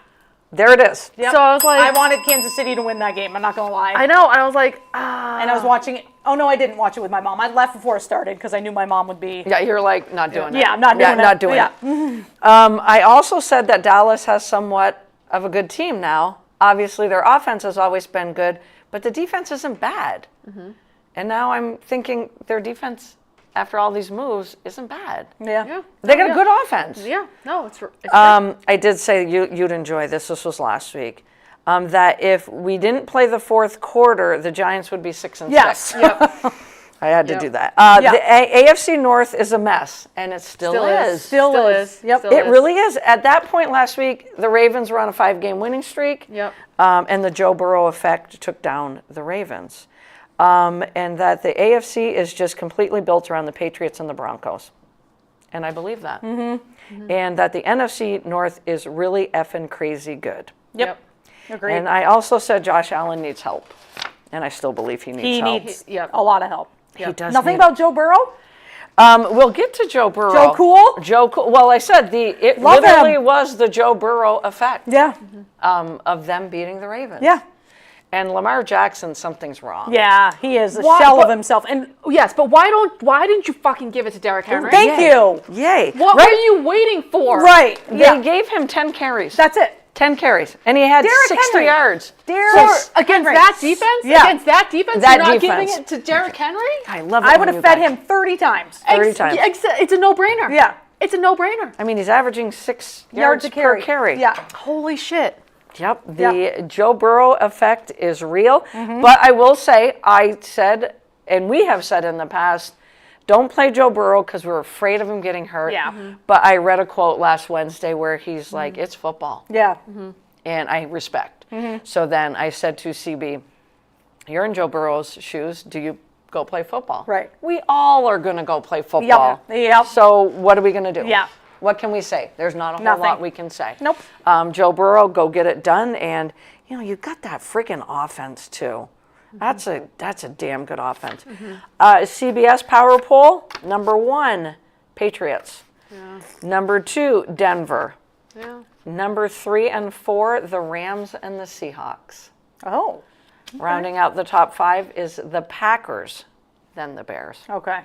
There it is. Yep. So I was like, I wanted Kansas City to win that game. I'm not gonna lie. I know. I was like, And I was watching it. Oh no, I didn't watch it with my mom. I left before it started because I knew my mom would be. Yeah, you're like, not doing it. Yeah, I'm not doing it. Not doing Yeah. it. I also said that Dallas has somewhat of a good team now. Obviously, their offense has always been good, but the defense isn't bad. Mm-hmm. And now I'm thinking their defense, after all these moves, isn't bad. Yeah. They got a good offense. yeah, no, it's good. I did say you'd enjoy this. This was last week. That if we didn't play the fourth quarter, the Giants would be 6-6. Yes. Yep. I had to do that. Yeah. The AFC North is a mess, and it still is. Still is. Yep. Still It is. really is. At that point last week, the Ravens were on a 5-game winning streak. Yep. And the Joe Burrow effect took down the Ravens. And that the AFC is just completely built around the Patriots and the Broncos. And I believe that. Mm-hmm. And that the NFC North is really effing crazy good. Yep. Agreed. And I also said Josh Allen needs help. And I still believe he needs He help. needs Yep. a lot of help. He does Nothing need- about Joe Burrow? We'll get to Joe Burrow. Joe Cool? Joe Cool. Well, I said it Love literally him. was the Joe Burrow effect. Yeah. Of them beating the Ravens. Yeah. And Lamar Jackson, something's wrong. Yeah, he is a Why- shell of but- himself. And Yes, but why didn't you fucking give it to Derrick Henry? thank you. Yay. What Right? were you waiting for? Right. They Yeah. gave him 10 carries. That's it. 10 carries. And he had Derrick 60 Henry. yards. Derrick Against Henry. that defense? Yeah. Against that defense? That You're not defense. giving it to Derrick Henry? I love it. I when would have you fed guys- him 30 times. 30 times. It's a no-brainer. Yeah. It's a no-brainer. I mean, he's averaging 6 Yards yards a per carry. Yeah. Holy shit. Yep, the Joe Burrow effect is real. But I will say, I said, and we have said in the past, don't play Joe Burrow because we're afraid of him getting hurt. Yeah. But I read a quote last Wednesday where he's like, it's football. Yeah. And I respect. So then I said to CB, you're in Joe Burrow's shoes. Do you go play football? Right. We all are going to go play football. Yep. So what are we going to do? Yeah. What can we say? There's not a whole Nothing. lot we can say. Nope. Joe Burrow, go get it done. And, you've got that freaking offense, too. That's a damn good offense. CBS Power Poll, number 1, Patriots. Yeah. Number 2, Denver. Yeah. Number 3 and 4, the Rams and the Seahawks. Oh. Rounding out the top 5 is the Packers, then the Bears. Okay.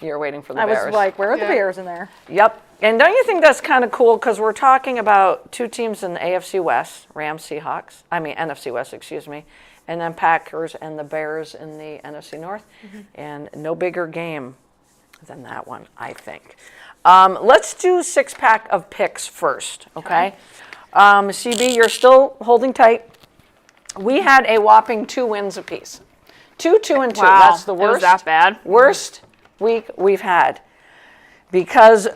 You're waiting for the I Bears. was like, where are the Yeah. Bears in there? Yep. And don't you think that's kind of cool? Because we're talking about 2 teams in the AFC West, NFC West, excuse me, and then Packers and the Bears in the NFC North. And no bigger game than that one, I think. Let's do 6-pack of picks first, okay? CB, you're still holding tight. We had a whopping 2 wins apiece. 2, 2, and 2. Wow. That's the It was worst. that bad? Worst week we've had. Because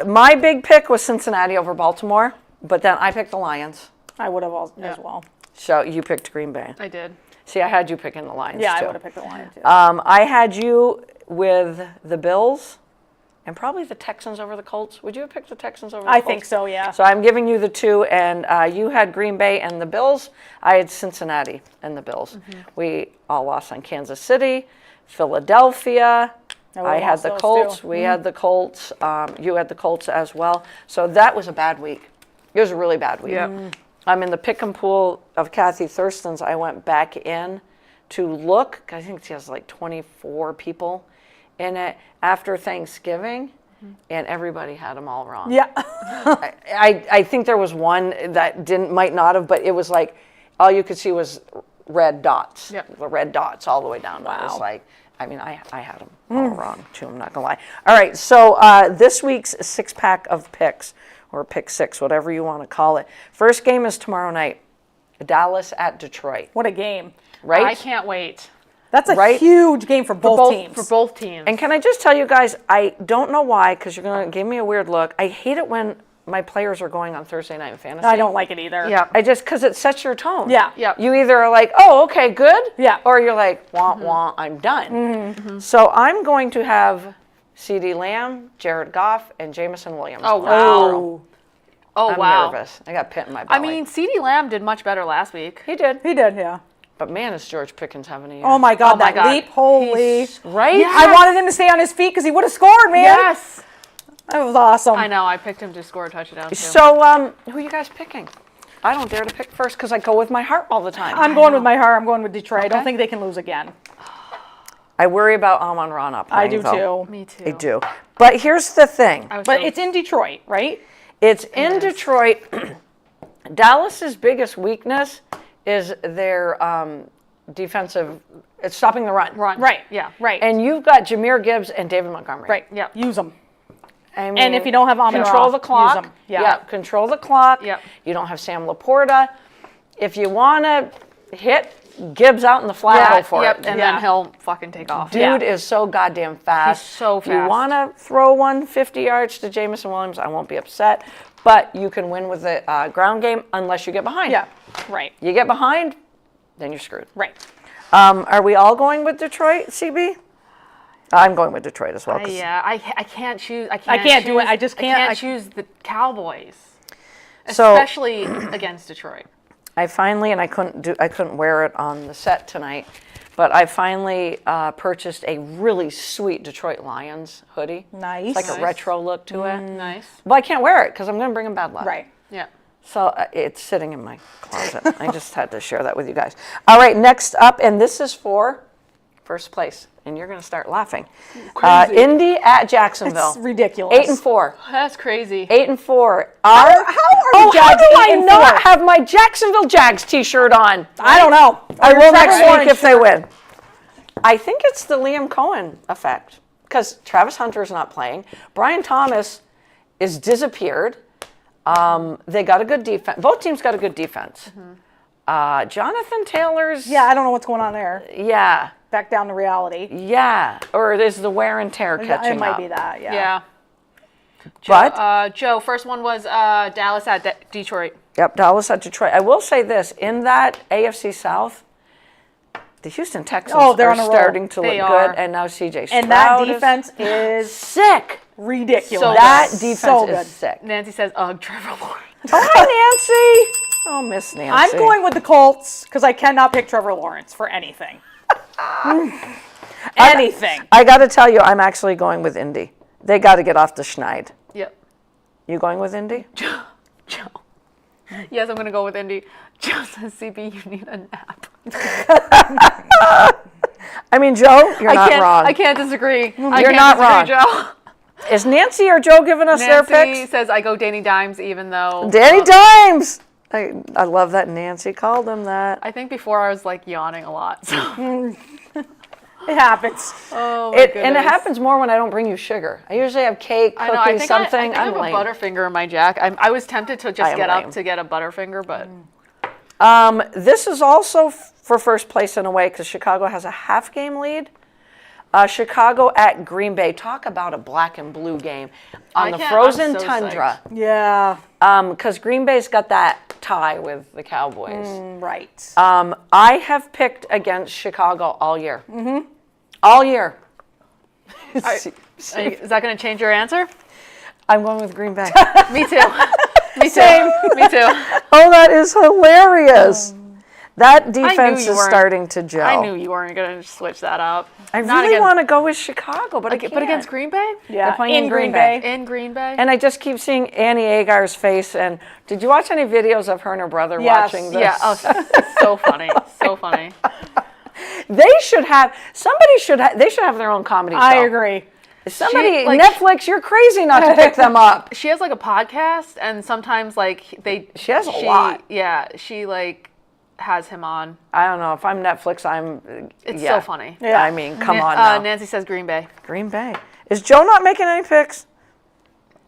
my big pick was Cincinnati over Baltimore, but then I picked the Lions. I would have as well. So you picked Green Bay. I did. See, I had you picking the Lions Yeah, too. I would have picked the Lions too. I had you with the Bills and probably the Texans over the Colts. Would you have picked the Texans over the I Colts? think so, yeah. So I'm giving you the 2, and you had Green Bay and the Bills. I had Cincinnati and the Bills. We all lost on Kansas City, Philadelphia. I had lost the those Colts. too. We had the Colts. You had the Colts as well. So that was a bad week. It was a really bad week. Yep. I'm in the pick and pool of Kathy Thurston's. I went back in to look. I think she has like 24 people in it after Thanksgiving, and everybody had them all wrong. Yeah. I think there was one that might not have, but it was like all you could see was red dots. Yep. The red dots all the way down. I was Wow. like, I mean, I had them all wrong too. I'm not gonna lie. All right, so this week's 6-pack of picks, or pick 6, whatever you want to call it. First game is tomorrow night. Dallas at Detroit. What a game. Right? I can't wait. That's a Right? huge game for both teams. For both teams. And can I just tell you guys, I don't know why, because you're going to give me a weird look. I hate it when my players are going on Thursday Night Fantasy. I don't like it either. yeah. Because it sets your tone. Yeah. Yep. You either are like, oh, okay, good. Yeah. Or you're like, wah, wah, I'm done. So I'm going to have CeeDee Lamb, Jared Goff, and Jamison Williams. Oh, wow. Oh. Oh, I'm wow. nervous. I got pit in my belly. I mean, CeeDee Lamb did much better last week. he did. He did, yeah. But man, is George Pickens having a year. Oh my God, Oh my that God. leap. Holy. Right? Yeah. I wanted him to stay on his feet because he would have scored, man. Yes. That was awesome. I know. I picked him to score a touchdown, too. So, who are you guys picking? I don't dare to pick first because I go with my heart all the time. I'm going with my heart. I'm going with Detroit. I Okay. don't think they can lose again. I worry about Amon-Ra not I playing, do though. too. Me too. I do. But here's the thing. I was But so- it's in Detroit, right? It's in Detroit. Dallas's biggest weakness is their defensive. It's stopping the run. run. Right. Yeah. Right. And you've got Jameer Gibbs and David Montgomery. right. Yeah. Use them. I mean, And if you don't have Amon-Ra, control the use clock. 'em. Yeah. Control the clock. Yep. You don't have Sam Laporta. If you want to hit Gibbs out in the flat, Yeah, go for yep, it. and Yeah. then he'll fucking take off. Dude is so goddamn fast. He's so If you fast. want to throw 150 yards to Jamison Williams, I won't be upset. But you can win with the ground game unless you get behind. Yeah. Right. You get behind, then you're screwed. Right. Are we all going with Detroit, CB? I'm going with Detroit as well. 'cause Yeah, I can't choose. I can't do it. choose- I just can't. I I- can't choose the Cowboys, So- especially against Detroit. I finally, and I couldn't wear it on the set tonight, But I finally purchased a really sweet Detroit Lions hoodie. Nice. It's like a retro look to it. Nice. But I can't wear it because I'm going to bring him bad luck. Right. Yeah. So it's sitting in my closet. I just had to share that with you guys. All right, next up, and this is for first place, and you're going to start laughing. Indy at Jacksonville. It's ridiculous. 8-4. That's crazy. how How are the Jags do I 8 and not 4? have my Jacksonville Jags t-shirt on? I don't know. I will Trevor next week Lawrence if they win. I think it's the Liam Cohen effect because Travis Hunter's not playing. Brian Thomas is disappeared. They got a good defense. Both teams got a good defense. Jonathan Taylor's. Yeah, I don't know what's going on there. Yeah. Back down to reality. Yeah. Or is the wear and tear catching It might up? be that, yeah. Yeah. But Joe, first one was Dallas at Detroit. yep, Dallas at Detroit. I will say this: in that AFC South, the Houston Texans they're are on a roll. starting to They look are. good, and now CJ Stroud And that is defense is sick. ridiculous. So That good. defense So is good. sick. Nancy says, ugh, Trevor Lawrence. Oh, hi, Nancy. Oh, Miss Nancy. I'm going with the Colts because I cannot pick Trevor Lawrence for anything. Anything. I got to tell you, I'm actually going with Indy. They got to get off the schneid. Yep. You going with Indy? Joe. Yes, I'm going to go with Indy. Joe says, CB, you need a nap. I mean, Joe, you're not wrong. I can't disagree. You're not wrong. Joe. Is Nancy or Joe giving us their Nancy picks? says, I go Danny Dimes, even though. Danny Dimes. I love that Nancy called him that. I think before I was like yawning a lot. So. It happens. Oh, my And it goodness. happens more when I don't bring you sugar. I usually have cake, I cookies, know. I think something. I think I have I'm lame. a Butterfinger in my Jack. I was tempted to I just am get lame. up to get a Butterfinger, but This is also for first place in a way because Chicago has a half game lead. Chicago at Green Bay. Talk about a black and blue game on the frozen I'm so tundra. Yeah. Because Green Bay's got that tie with the Cowboys. Right. I have picked against Chicago all year. Mm-hmm. All year. is that going to change your answer? I'm going with Green Bay. Me too. Me too. Me too. Oh, that is hilarious. That defense you is weren't- starting to gel. I knew you weren't going to switch that up. I Not really against- want to go with Chicago, but I can't. But against Green Bay? yeah. they're playing in Green Bay. In Green Bay? And I just keep seeing Annie Agar's face. And did you watch any videos of her and her brother Yes. watching this? Yeah. Oh, it's so funny. So funny. They should have they should have their own comedy show. I agree. Somebody, like- Netflix, you're crazy not to pick them up. She has like a podcast, and sometimes like She has a lot. Yeah, she like has him on. I don't know. If I'm Netflix, It's yeah. so funny. Yeah. I mean, come on now. Nancy says Green Bay. Green Bay. Is Joe not making any picks?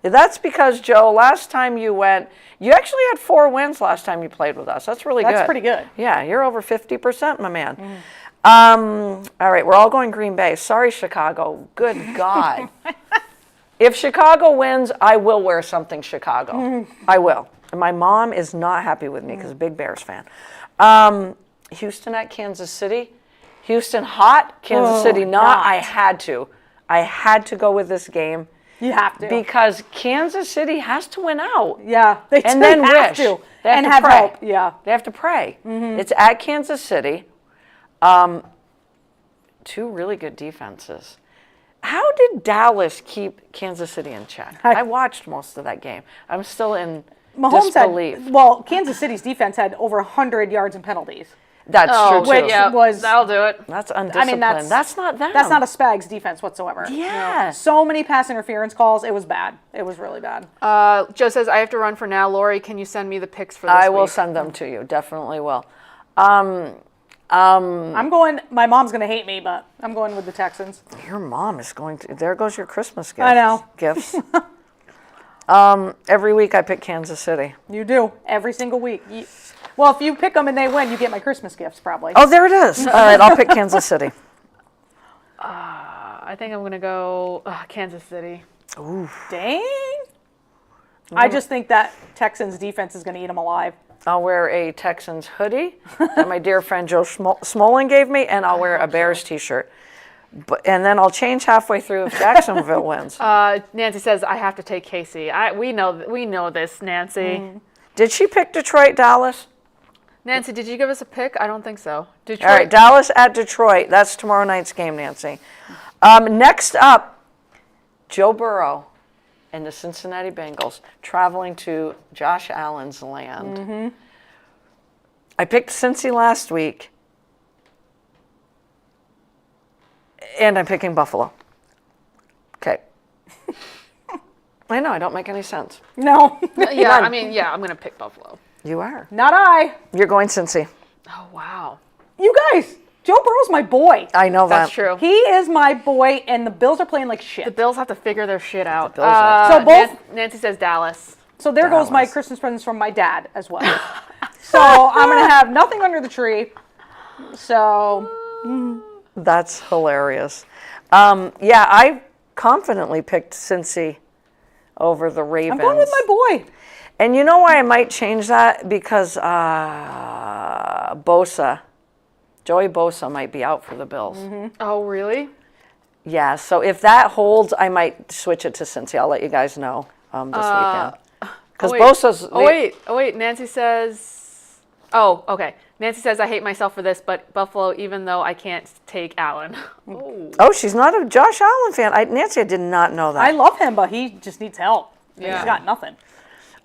That's because, Joe, last time you went, you actually had 4 wins last time you played with us. That's really good. That's pretty good. Yeah, you're over 50%, my man. All right, we're all going Green Bay. Sorry, Chicago. Good God. If Chicago wins, I will wear something Chicago. I will. And my mom is not happy with me because a big Bears fan. Houston at Kansas City. Houston hot, Kansas City not. I had to go with this game. You have to. Because Kansas City has to win out. yeah. They And do then have wish. to. They have and to have pray. hope. Yeah. They have to pray. It's at Kansas City. 2 really good defenses. How did Dallas keep Kansas City in check? I watched most of that game. I'm still in disbelief. Kansas City's defense had over 100 yards and penalties. That's true, too. which- Yeah, was- that'll do it. That's undisciplined. that's not them. That's not a Spags defense whatsoever. Yeah. So many pass interference calls. It was bad. It was really bad. Joe says I have to run for now. Lori, can you send me the picks for this I will week? send them to you. Definitely will. I'm going. My mom's going to hate me, but I'm going with the Texans. Your mom is going to. There goes your Christmas gift. I know. Gifts. Every week I pick Kansas City. You do every single week. Well, if you pick them and they win, you get my Christmas gifts probably. Oh, there it is. All right, I'll pick Kansas City. I think I'm going to go Kansas City. Dang. I just think that Texans defense is going to eat them alive. I'll wear a Texans hoodie that my dear friend Joe Smolin gave me, and I'll wear a Bears t-shirt. And then I'll change halfway through if Jacksonville wins. Nancy says I have to take KC. We know this, Nancy. Did she pick Detroit, Dallas? Nancy, did you give us a pick? I don't think so. Detroit. All right, Dallas at Detroit. That's tomorrow night's game, Nancy. Next up, Joe Burrow and the Cincinnati Bengals traveling to Josh Allen's land. Mm-hmm. I picked Cincy last week, and I'm picking Buffalo. Okay. I know, I don't make any sense. No. Yeah, I mean, yeah, I'm going to pick Buffalo. You are. Not I. You're going Cincy. Oh, wow. You guys, Joe Burrow's my boy. I know That's that. true. He is my boy, and the Bills are playing like shit. The Bills have to figure their shit out. Bills have to- So both- Nancy says Dallas. So there goes my Dallas. Christmas presents from my dad as well. So I'm going to have nothing under the tree. So That's hilarious. Yeah, I confidently picked Cincy over the Ravens. I'm going with my boy. And you know why I might change that? Because Joey Bosa might be out for the Bills. Mm-hmm. Oh, really? Yeah, so if that holds, I might switch it to Cincy. I'll let you guys know this weekend. Because Bosa's... Oh, wait. Nancy says... Oh, okay. Nancy says, I hate myself for this, but Buffalo, even though I can't take Allen. Oh. Oh, she's not a Josh Allen fan. Nancy, I did not know that. I love him, but he just needs help. Yeah. He's got nothing.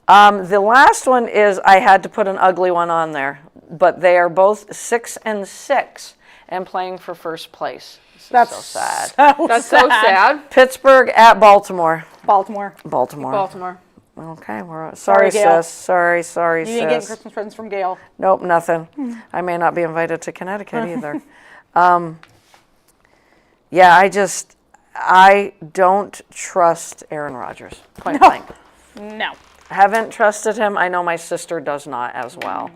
The last one is, I had to put an ugly one on there, but they are both 6-6 and playing for first place. This is so sad. That's so sad. Pittsburgh at Baltimore. Baltimore. Baltimore. Okay, sorry, Gail. sis. Sorry, You didn't get sis. Christmas presents from Gail. Nope, nothing. I may not be invited to Connecticut either. Yeah, I don't trust Aaron Rodgers, point blank. No. Haven't trusted him. I know my sister does not as well.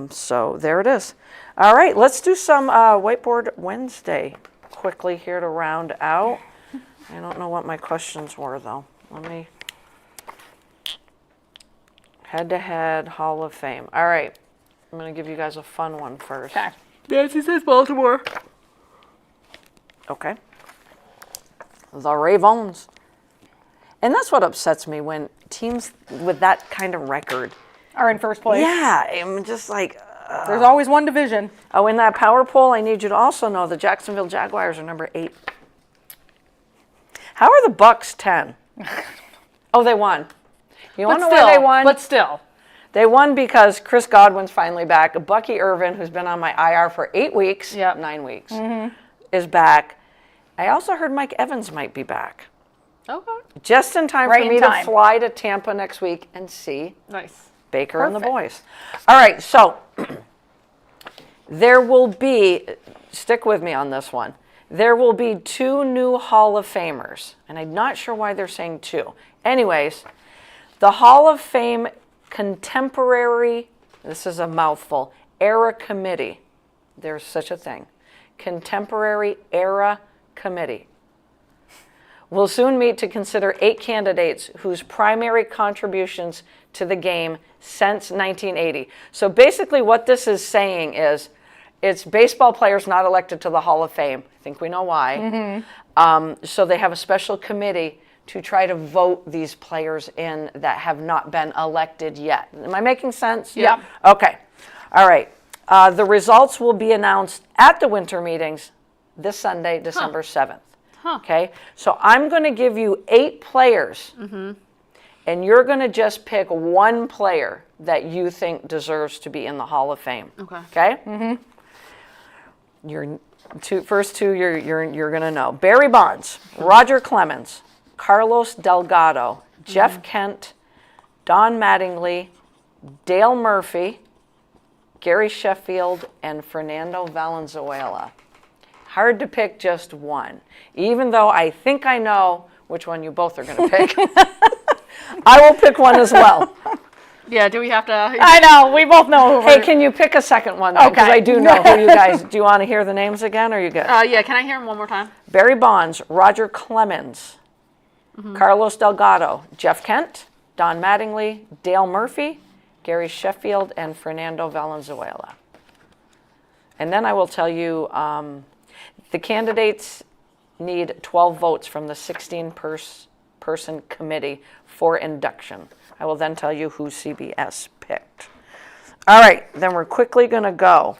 So there it is. All right, let's do some Whiteboard Wednesday quickly here to round out. I don't know what my questions were, though. Let me... Head-to-head Hall of Fame. All right, I'm going to give you guys a fun one first. Okay. Nancy says Baltimore. Okay. The Ravens. And that's what upsets me when teams with that kind of record. Are in first place. Yeah, I'm just like... There's always one division. Oh, in that power poll, I need you to also know the Jacksonville Jaguars are number 8. How are the Bucks 10? Oh, they won. You want to know why they won? But still. They won because Chris Godwin's finally back. Bucky Irvin, who's been on my IR for 8 weeks, 9 weeks, is back. I also heard Mike Evans might be back. Okay. Just in time Right for in me time. to fly to Tampa next week and see Nice. Baker and the Perfect. boys. All right, so there will be, stick with me on this one, there will be 2 new Hall of Famers, and I'm not sure why they're saying 2. Anyways, the Hall of Fame Contemporary, this is a mouthful, Era Committee. There's such a thing. Contemporary Era Committee will soon meet to consider 8 candidates whose primary contributions to the game since 1980. So basically what this is saying is it's baseball players not elected to the Hall of Fame. I think we know why. So they have a special committee to try to vote these players in that have not been elected yet. Am I making sense? Yeah. Okay. All right. The results will be announced at the winter meetings this Sunday, December 7th. Okay? So I'm going to give you 8 players, and you're going to just pick one player that you think deserves to be in the Hall of Fame. Okay. Okay? Your first two you're going to know. Barry Bonds, Roger Clemens, Carlos Delgado, Jeff Kent, Don Mattingly, Dale Murphy, Gary Sheffield, and Fernando Valenzuela. Hard to pick just one, even though I think I know which one you both are going to pick. I will pick one as well. Yeah, do we have to? I know. We both know who Hey, we're... can you pick a second one? Because Okay. I do know who you guys. Do you want to hear the names again, or are you good? Yeah, can I hear him one more time? Barry Bonds, Roger Clemens, Carlos Delgado, Jeff Kent, Don Mattingly, Dale Murphy, Gary Sheffield, and Fernando Valenzuela. And then I will tell you, the candidates need 12 votes from the 16-person committee for induction. I will then tell you who CBS picked. All right, then we're quickly going to go.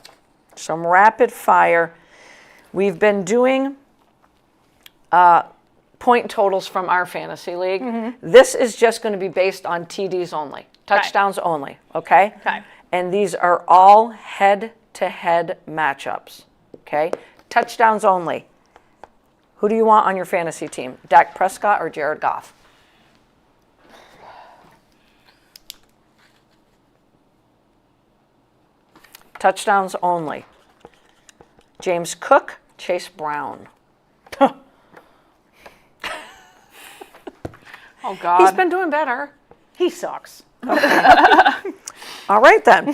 Some rapid fire. We've been doing point totals from our fantasy league. This is just going to be based on TDs only, touchdowns only, okay? Okay. And these are all head-to-head matchups, okay? Touchdowns only. Who do you want on your fantasy team, Dak Prescott or Jared Goff? Touchdowns only. James Cook, Chase Brown. Oh, God. He's been doing better. He sucks. All right, then.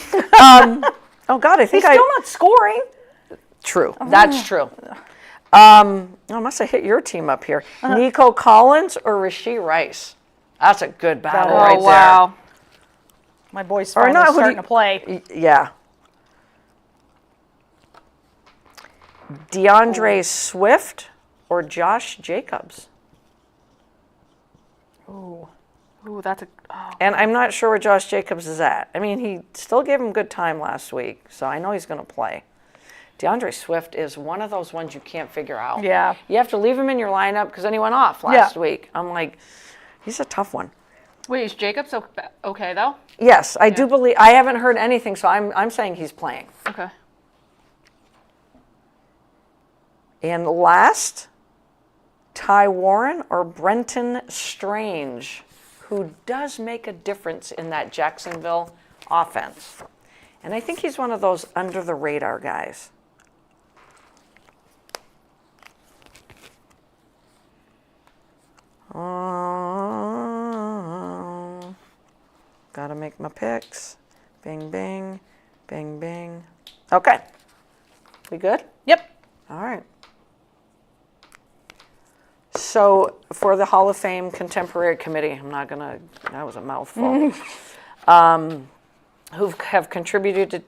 Oh, God, I He's think still not scoring. True. That's true. I must have hit your team up here. Nico Collins or Rashee Rice? That's a good battle Oh, right Oh, wow. My boy's Or finally not, who do starting you- to play. there. Yeah. DeAndre Swift or Josh Jacobs? Ooh. Ooh, that's a. Oh. And I'm not sure where Josh Jacobs is at. I mean, he still gave him good time last week, so I know he's going to play. DeAndre Swift is one of those ones you can't figure out. Yeah. You have to leave him in your lineup because then he went off last week. I'm like, he's a tough one. Wait, is Jacobs okay, though? Yes, I do believe. I haven't heard anything, so I'm saying he's playing. Okay. And last, Ty Warren or Brenton Strange, who does make a difference in that Jacksonville offense. And I think he's one of those under the radar guys. Gotta make my picks. Bing, bing, bing, bing. Okay. We good? Yep. All right. So for the Hall of Fame Contemporary Committee, I'm not gonna, that was a mouthful, who have contributed to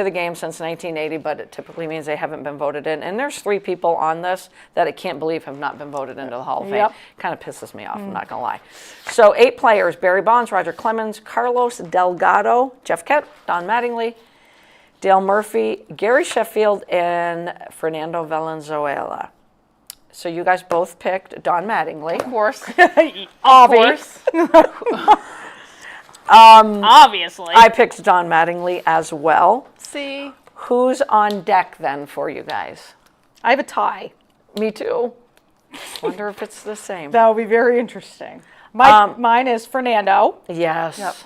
the game since 1980, but it typically means they haven't been voted in. And there's 3 people on this that I can't believe have not been voted into the Hall of Fame. Yep. Kind of pisses me off, I'm not gonna lie. So 8 players: Barry Bonds, Roger Clemens, Carlos Delgado, Jeff Kett, Don Mattingly, Dale Murphy, Gary Sheffield, and Fernando Valenzuela. So you guys both picked Don Mattingly. Of course. Obvious. Obviously. I picked Don Mattingly as well. See? Who's on deck then for you guys? I have a tie. Me too. Wonder if it's the same. That would be very interesting. Mine is Fernando Yes. Yep.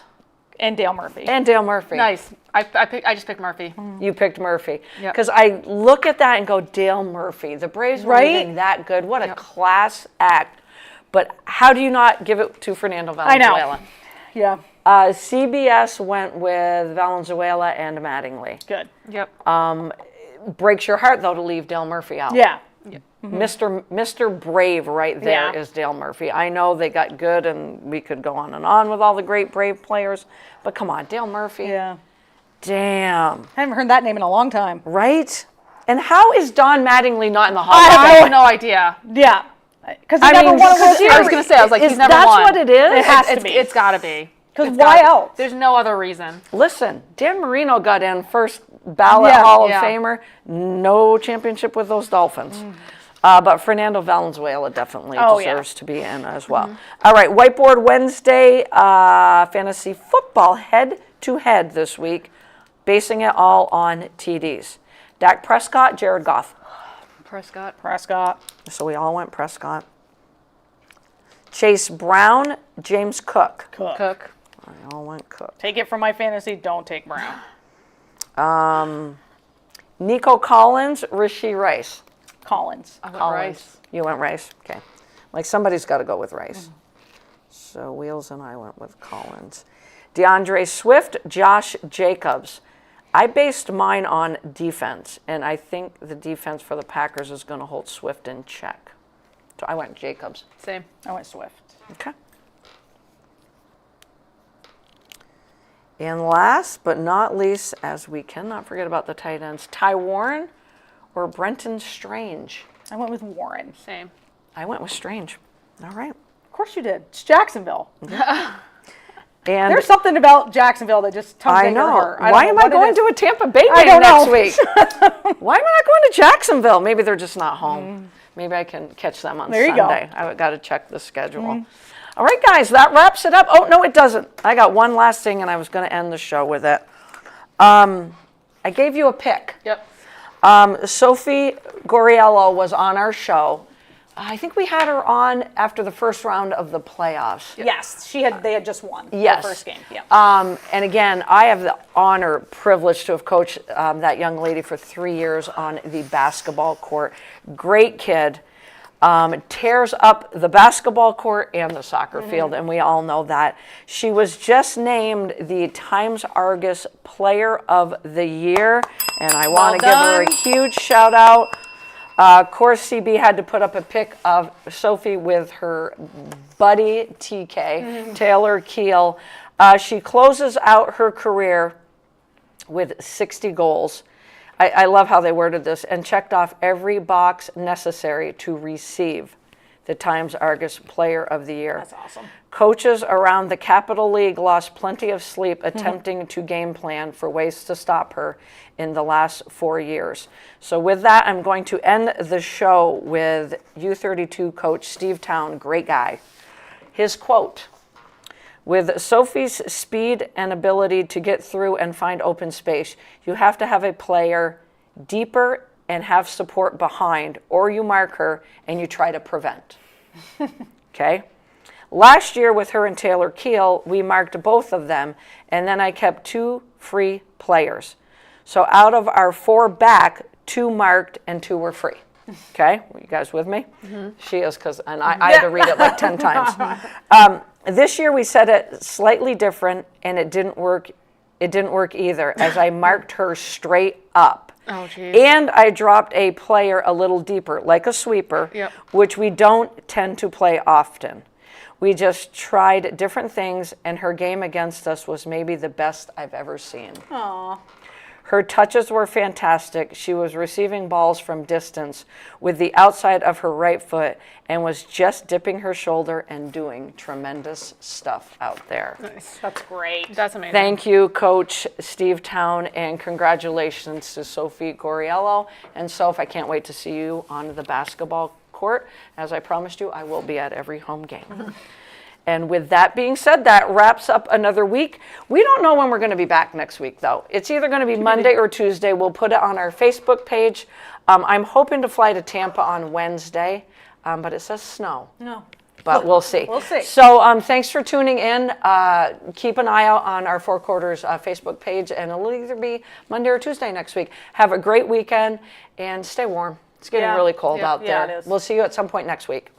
and Dale Murphy. And Dale Murphy. Nice. I just picked Murphy. You picked Murphy. Yep. Because I look at that and go, Dale Murphy. The Braves were Right? even that good. What a class act. But how do you not give it to Fernando I know. Valenzuela? Yeah. CBS went with Valenzuela and Mattingly. Good. Yep. Breaks your heart, though, to leave Dale Murphy out. Yeah. Mr. Brave right there is Dale Murphy. I know they got good, and we could go on with all the great Brave players, but come on, Dale Murphy. Yeah. Damn. I haven't heard that name in a long time. Right? And how is Don Mattingly not in the Hall I of Fame? have no idea. Yeah. Because he I never mean, won a World because I was Series. going to say, I was like, he's never that's won. what it is? It has to be. It's got to be. Because It's why gotta be. else? There's no other reason. Listen, Dan Marino got in first ballot Yeah. Hall of Yeah. Famer. No championship with those Dolphins. But Fernando Valenzuela definitely deserves to be in as well. All right, Whiteboard Wednesday, fantasy football head-to-head this week, basing it all on TDs. Dak Prescott, Jared Goff. Prescott. So we all went Prescott. Chase Brown, James Cook. Cook. I all went Cook. Take it from my fantasy. Don't take Brown. Nico Collins, Rashee Rice. Collins. I went Collins. Rice. You went Rice? Okay. Like somebody's got to go with Rice. So Wheels and I went with Collins. DeAndre Swift, Josh Jacobs. I based mine on defense, and I think the defense for the Packers is going to hold Swift in check. So I went Jacobs. Same. I went Swift. Okay. And last but not least, as we cannot forget about the tight ends, Ty Warren or Brenton Strange? I went with Warren. And There's something about Jacksonville that just tugs I at your know. heart. I don't Why know am I what it going is. to a Tampa Bay I game don't next know. week? Why am I not going to Jacksonville? Maybe they're just not home. Maybe I can catch them on There you go. Sunday. I've got to check the schedule. All right, guys, that wraps it up. Oh, no, it doesn't. I got one last thing, and I was going to end the show with it. I gave you a pick. Yep. Sophie Goriello was on our show. I think we had her on after the first round of the playoffs. Yes, they had just won Yes. the first game. Yeah. And again, I have the honor, privilege to have coached that young lady for 3 years on the basketball court. Great kid. Tears up the basketball court and the soccer field, and we all know that. She was just named the Times-Argus Player of the Year, and I want to give her a huge shout out. Of course, CB had to put up a pic of Sophie with her buddy TK, Taylor Keel. She closes out her career with 60 goals. I love how they worded this, and checked off every box necessary to receive the Times-Argus Player of the Year. That's awesome. Coaches around the Capital League lost plenty of sleep attempting to game plan for ways to stop her in the last 4 years. So with that, I'm going to end the show with U32 coach Steve Town, great guy. His quote: "With Sophie's speed and ability to get through and find open space, you have to have a player deeper and have support behind, or you mark her and you try to prevent." Okay? Last year with her and Taylor Keel, we marked both of them, and then I kept 2 free players. So out of our 4 back, 2 marked and 2 were free. Okay? You guys with me? She is, because I had to read it like 10 times. This year we said it slightly different, and it didn't work. It didn't work either, as I marked her straight up. Oh, geez. And I dropped a player a little deeper, like a sweeper, Yep. which we don't tend to play often. We just tried different things, and her game against us was maybe the best I've ever seen. Aw. Her touches were fantastic. She was receiving balls from distance with the outside of her right foot and was just dipping her shoulder and doing tremendous stuff out there. Nice. That's great. That's amazing. Thank you, Coach Steve Town, and congratulations to Sophie Goriello. And Soph, I can't wait to see you on the basketball court. As I promised you, I will be at every home game. And with that being said, that wraps up another week. We don't know when we're going to be back next week, though. It's either going to be Monday or Tuesday. We'll put it on our Facebook page. I'm hoping to fly to Tampa on Wednesday, but it says snow. No. But we'll see. We'll see. So thanks for tuning in. Keep an eye out on our Four Quarters Facebook page, and it'll either be Monday or Tuesday next week. Have a great weekend, and stay warm. It's getting Yeah. really cold Yeah. out Yeah, there. it is. We'll see you at some point next week.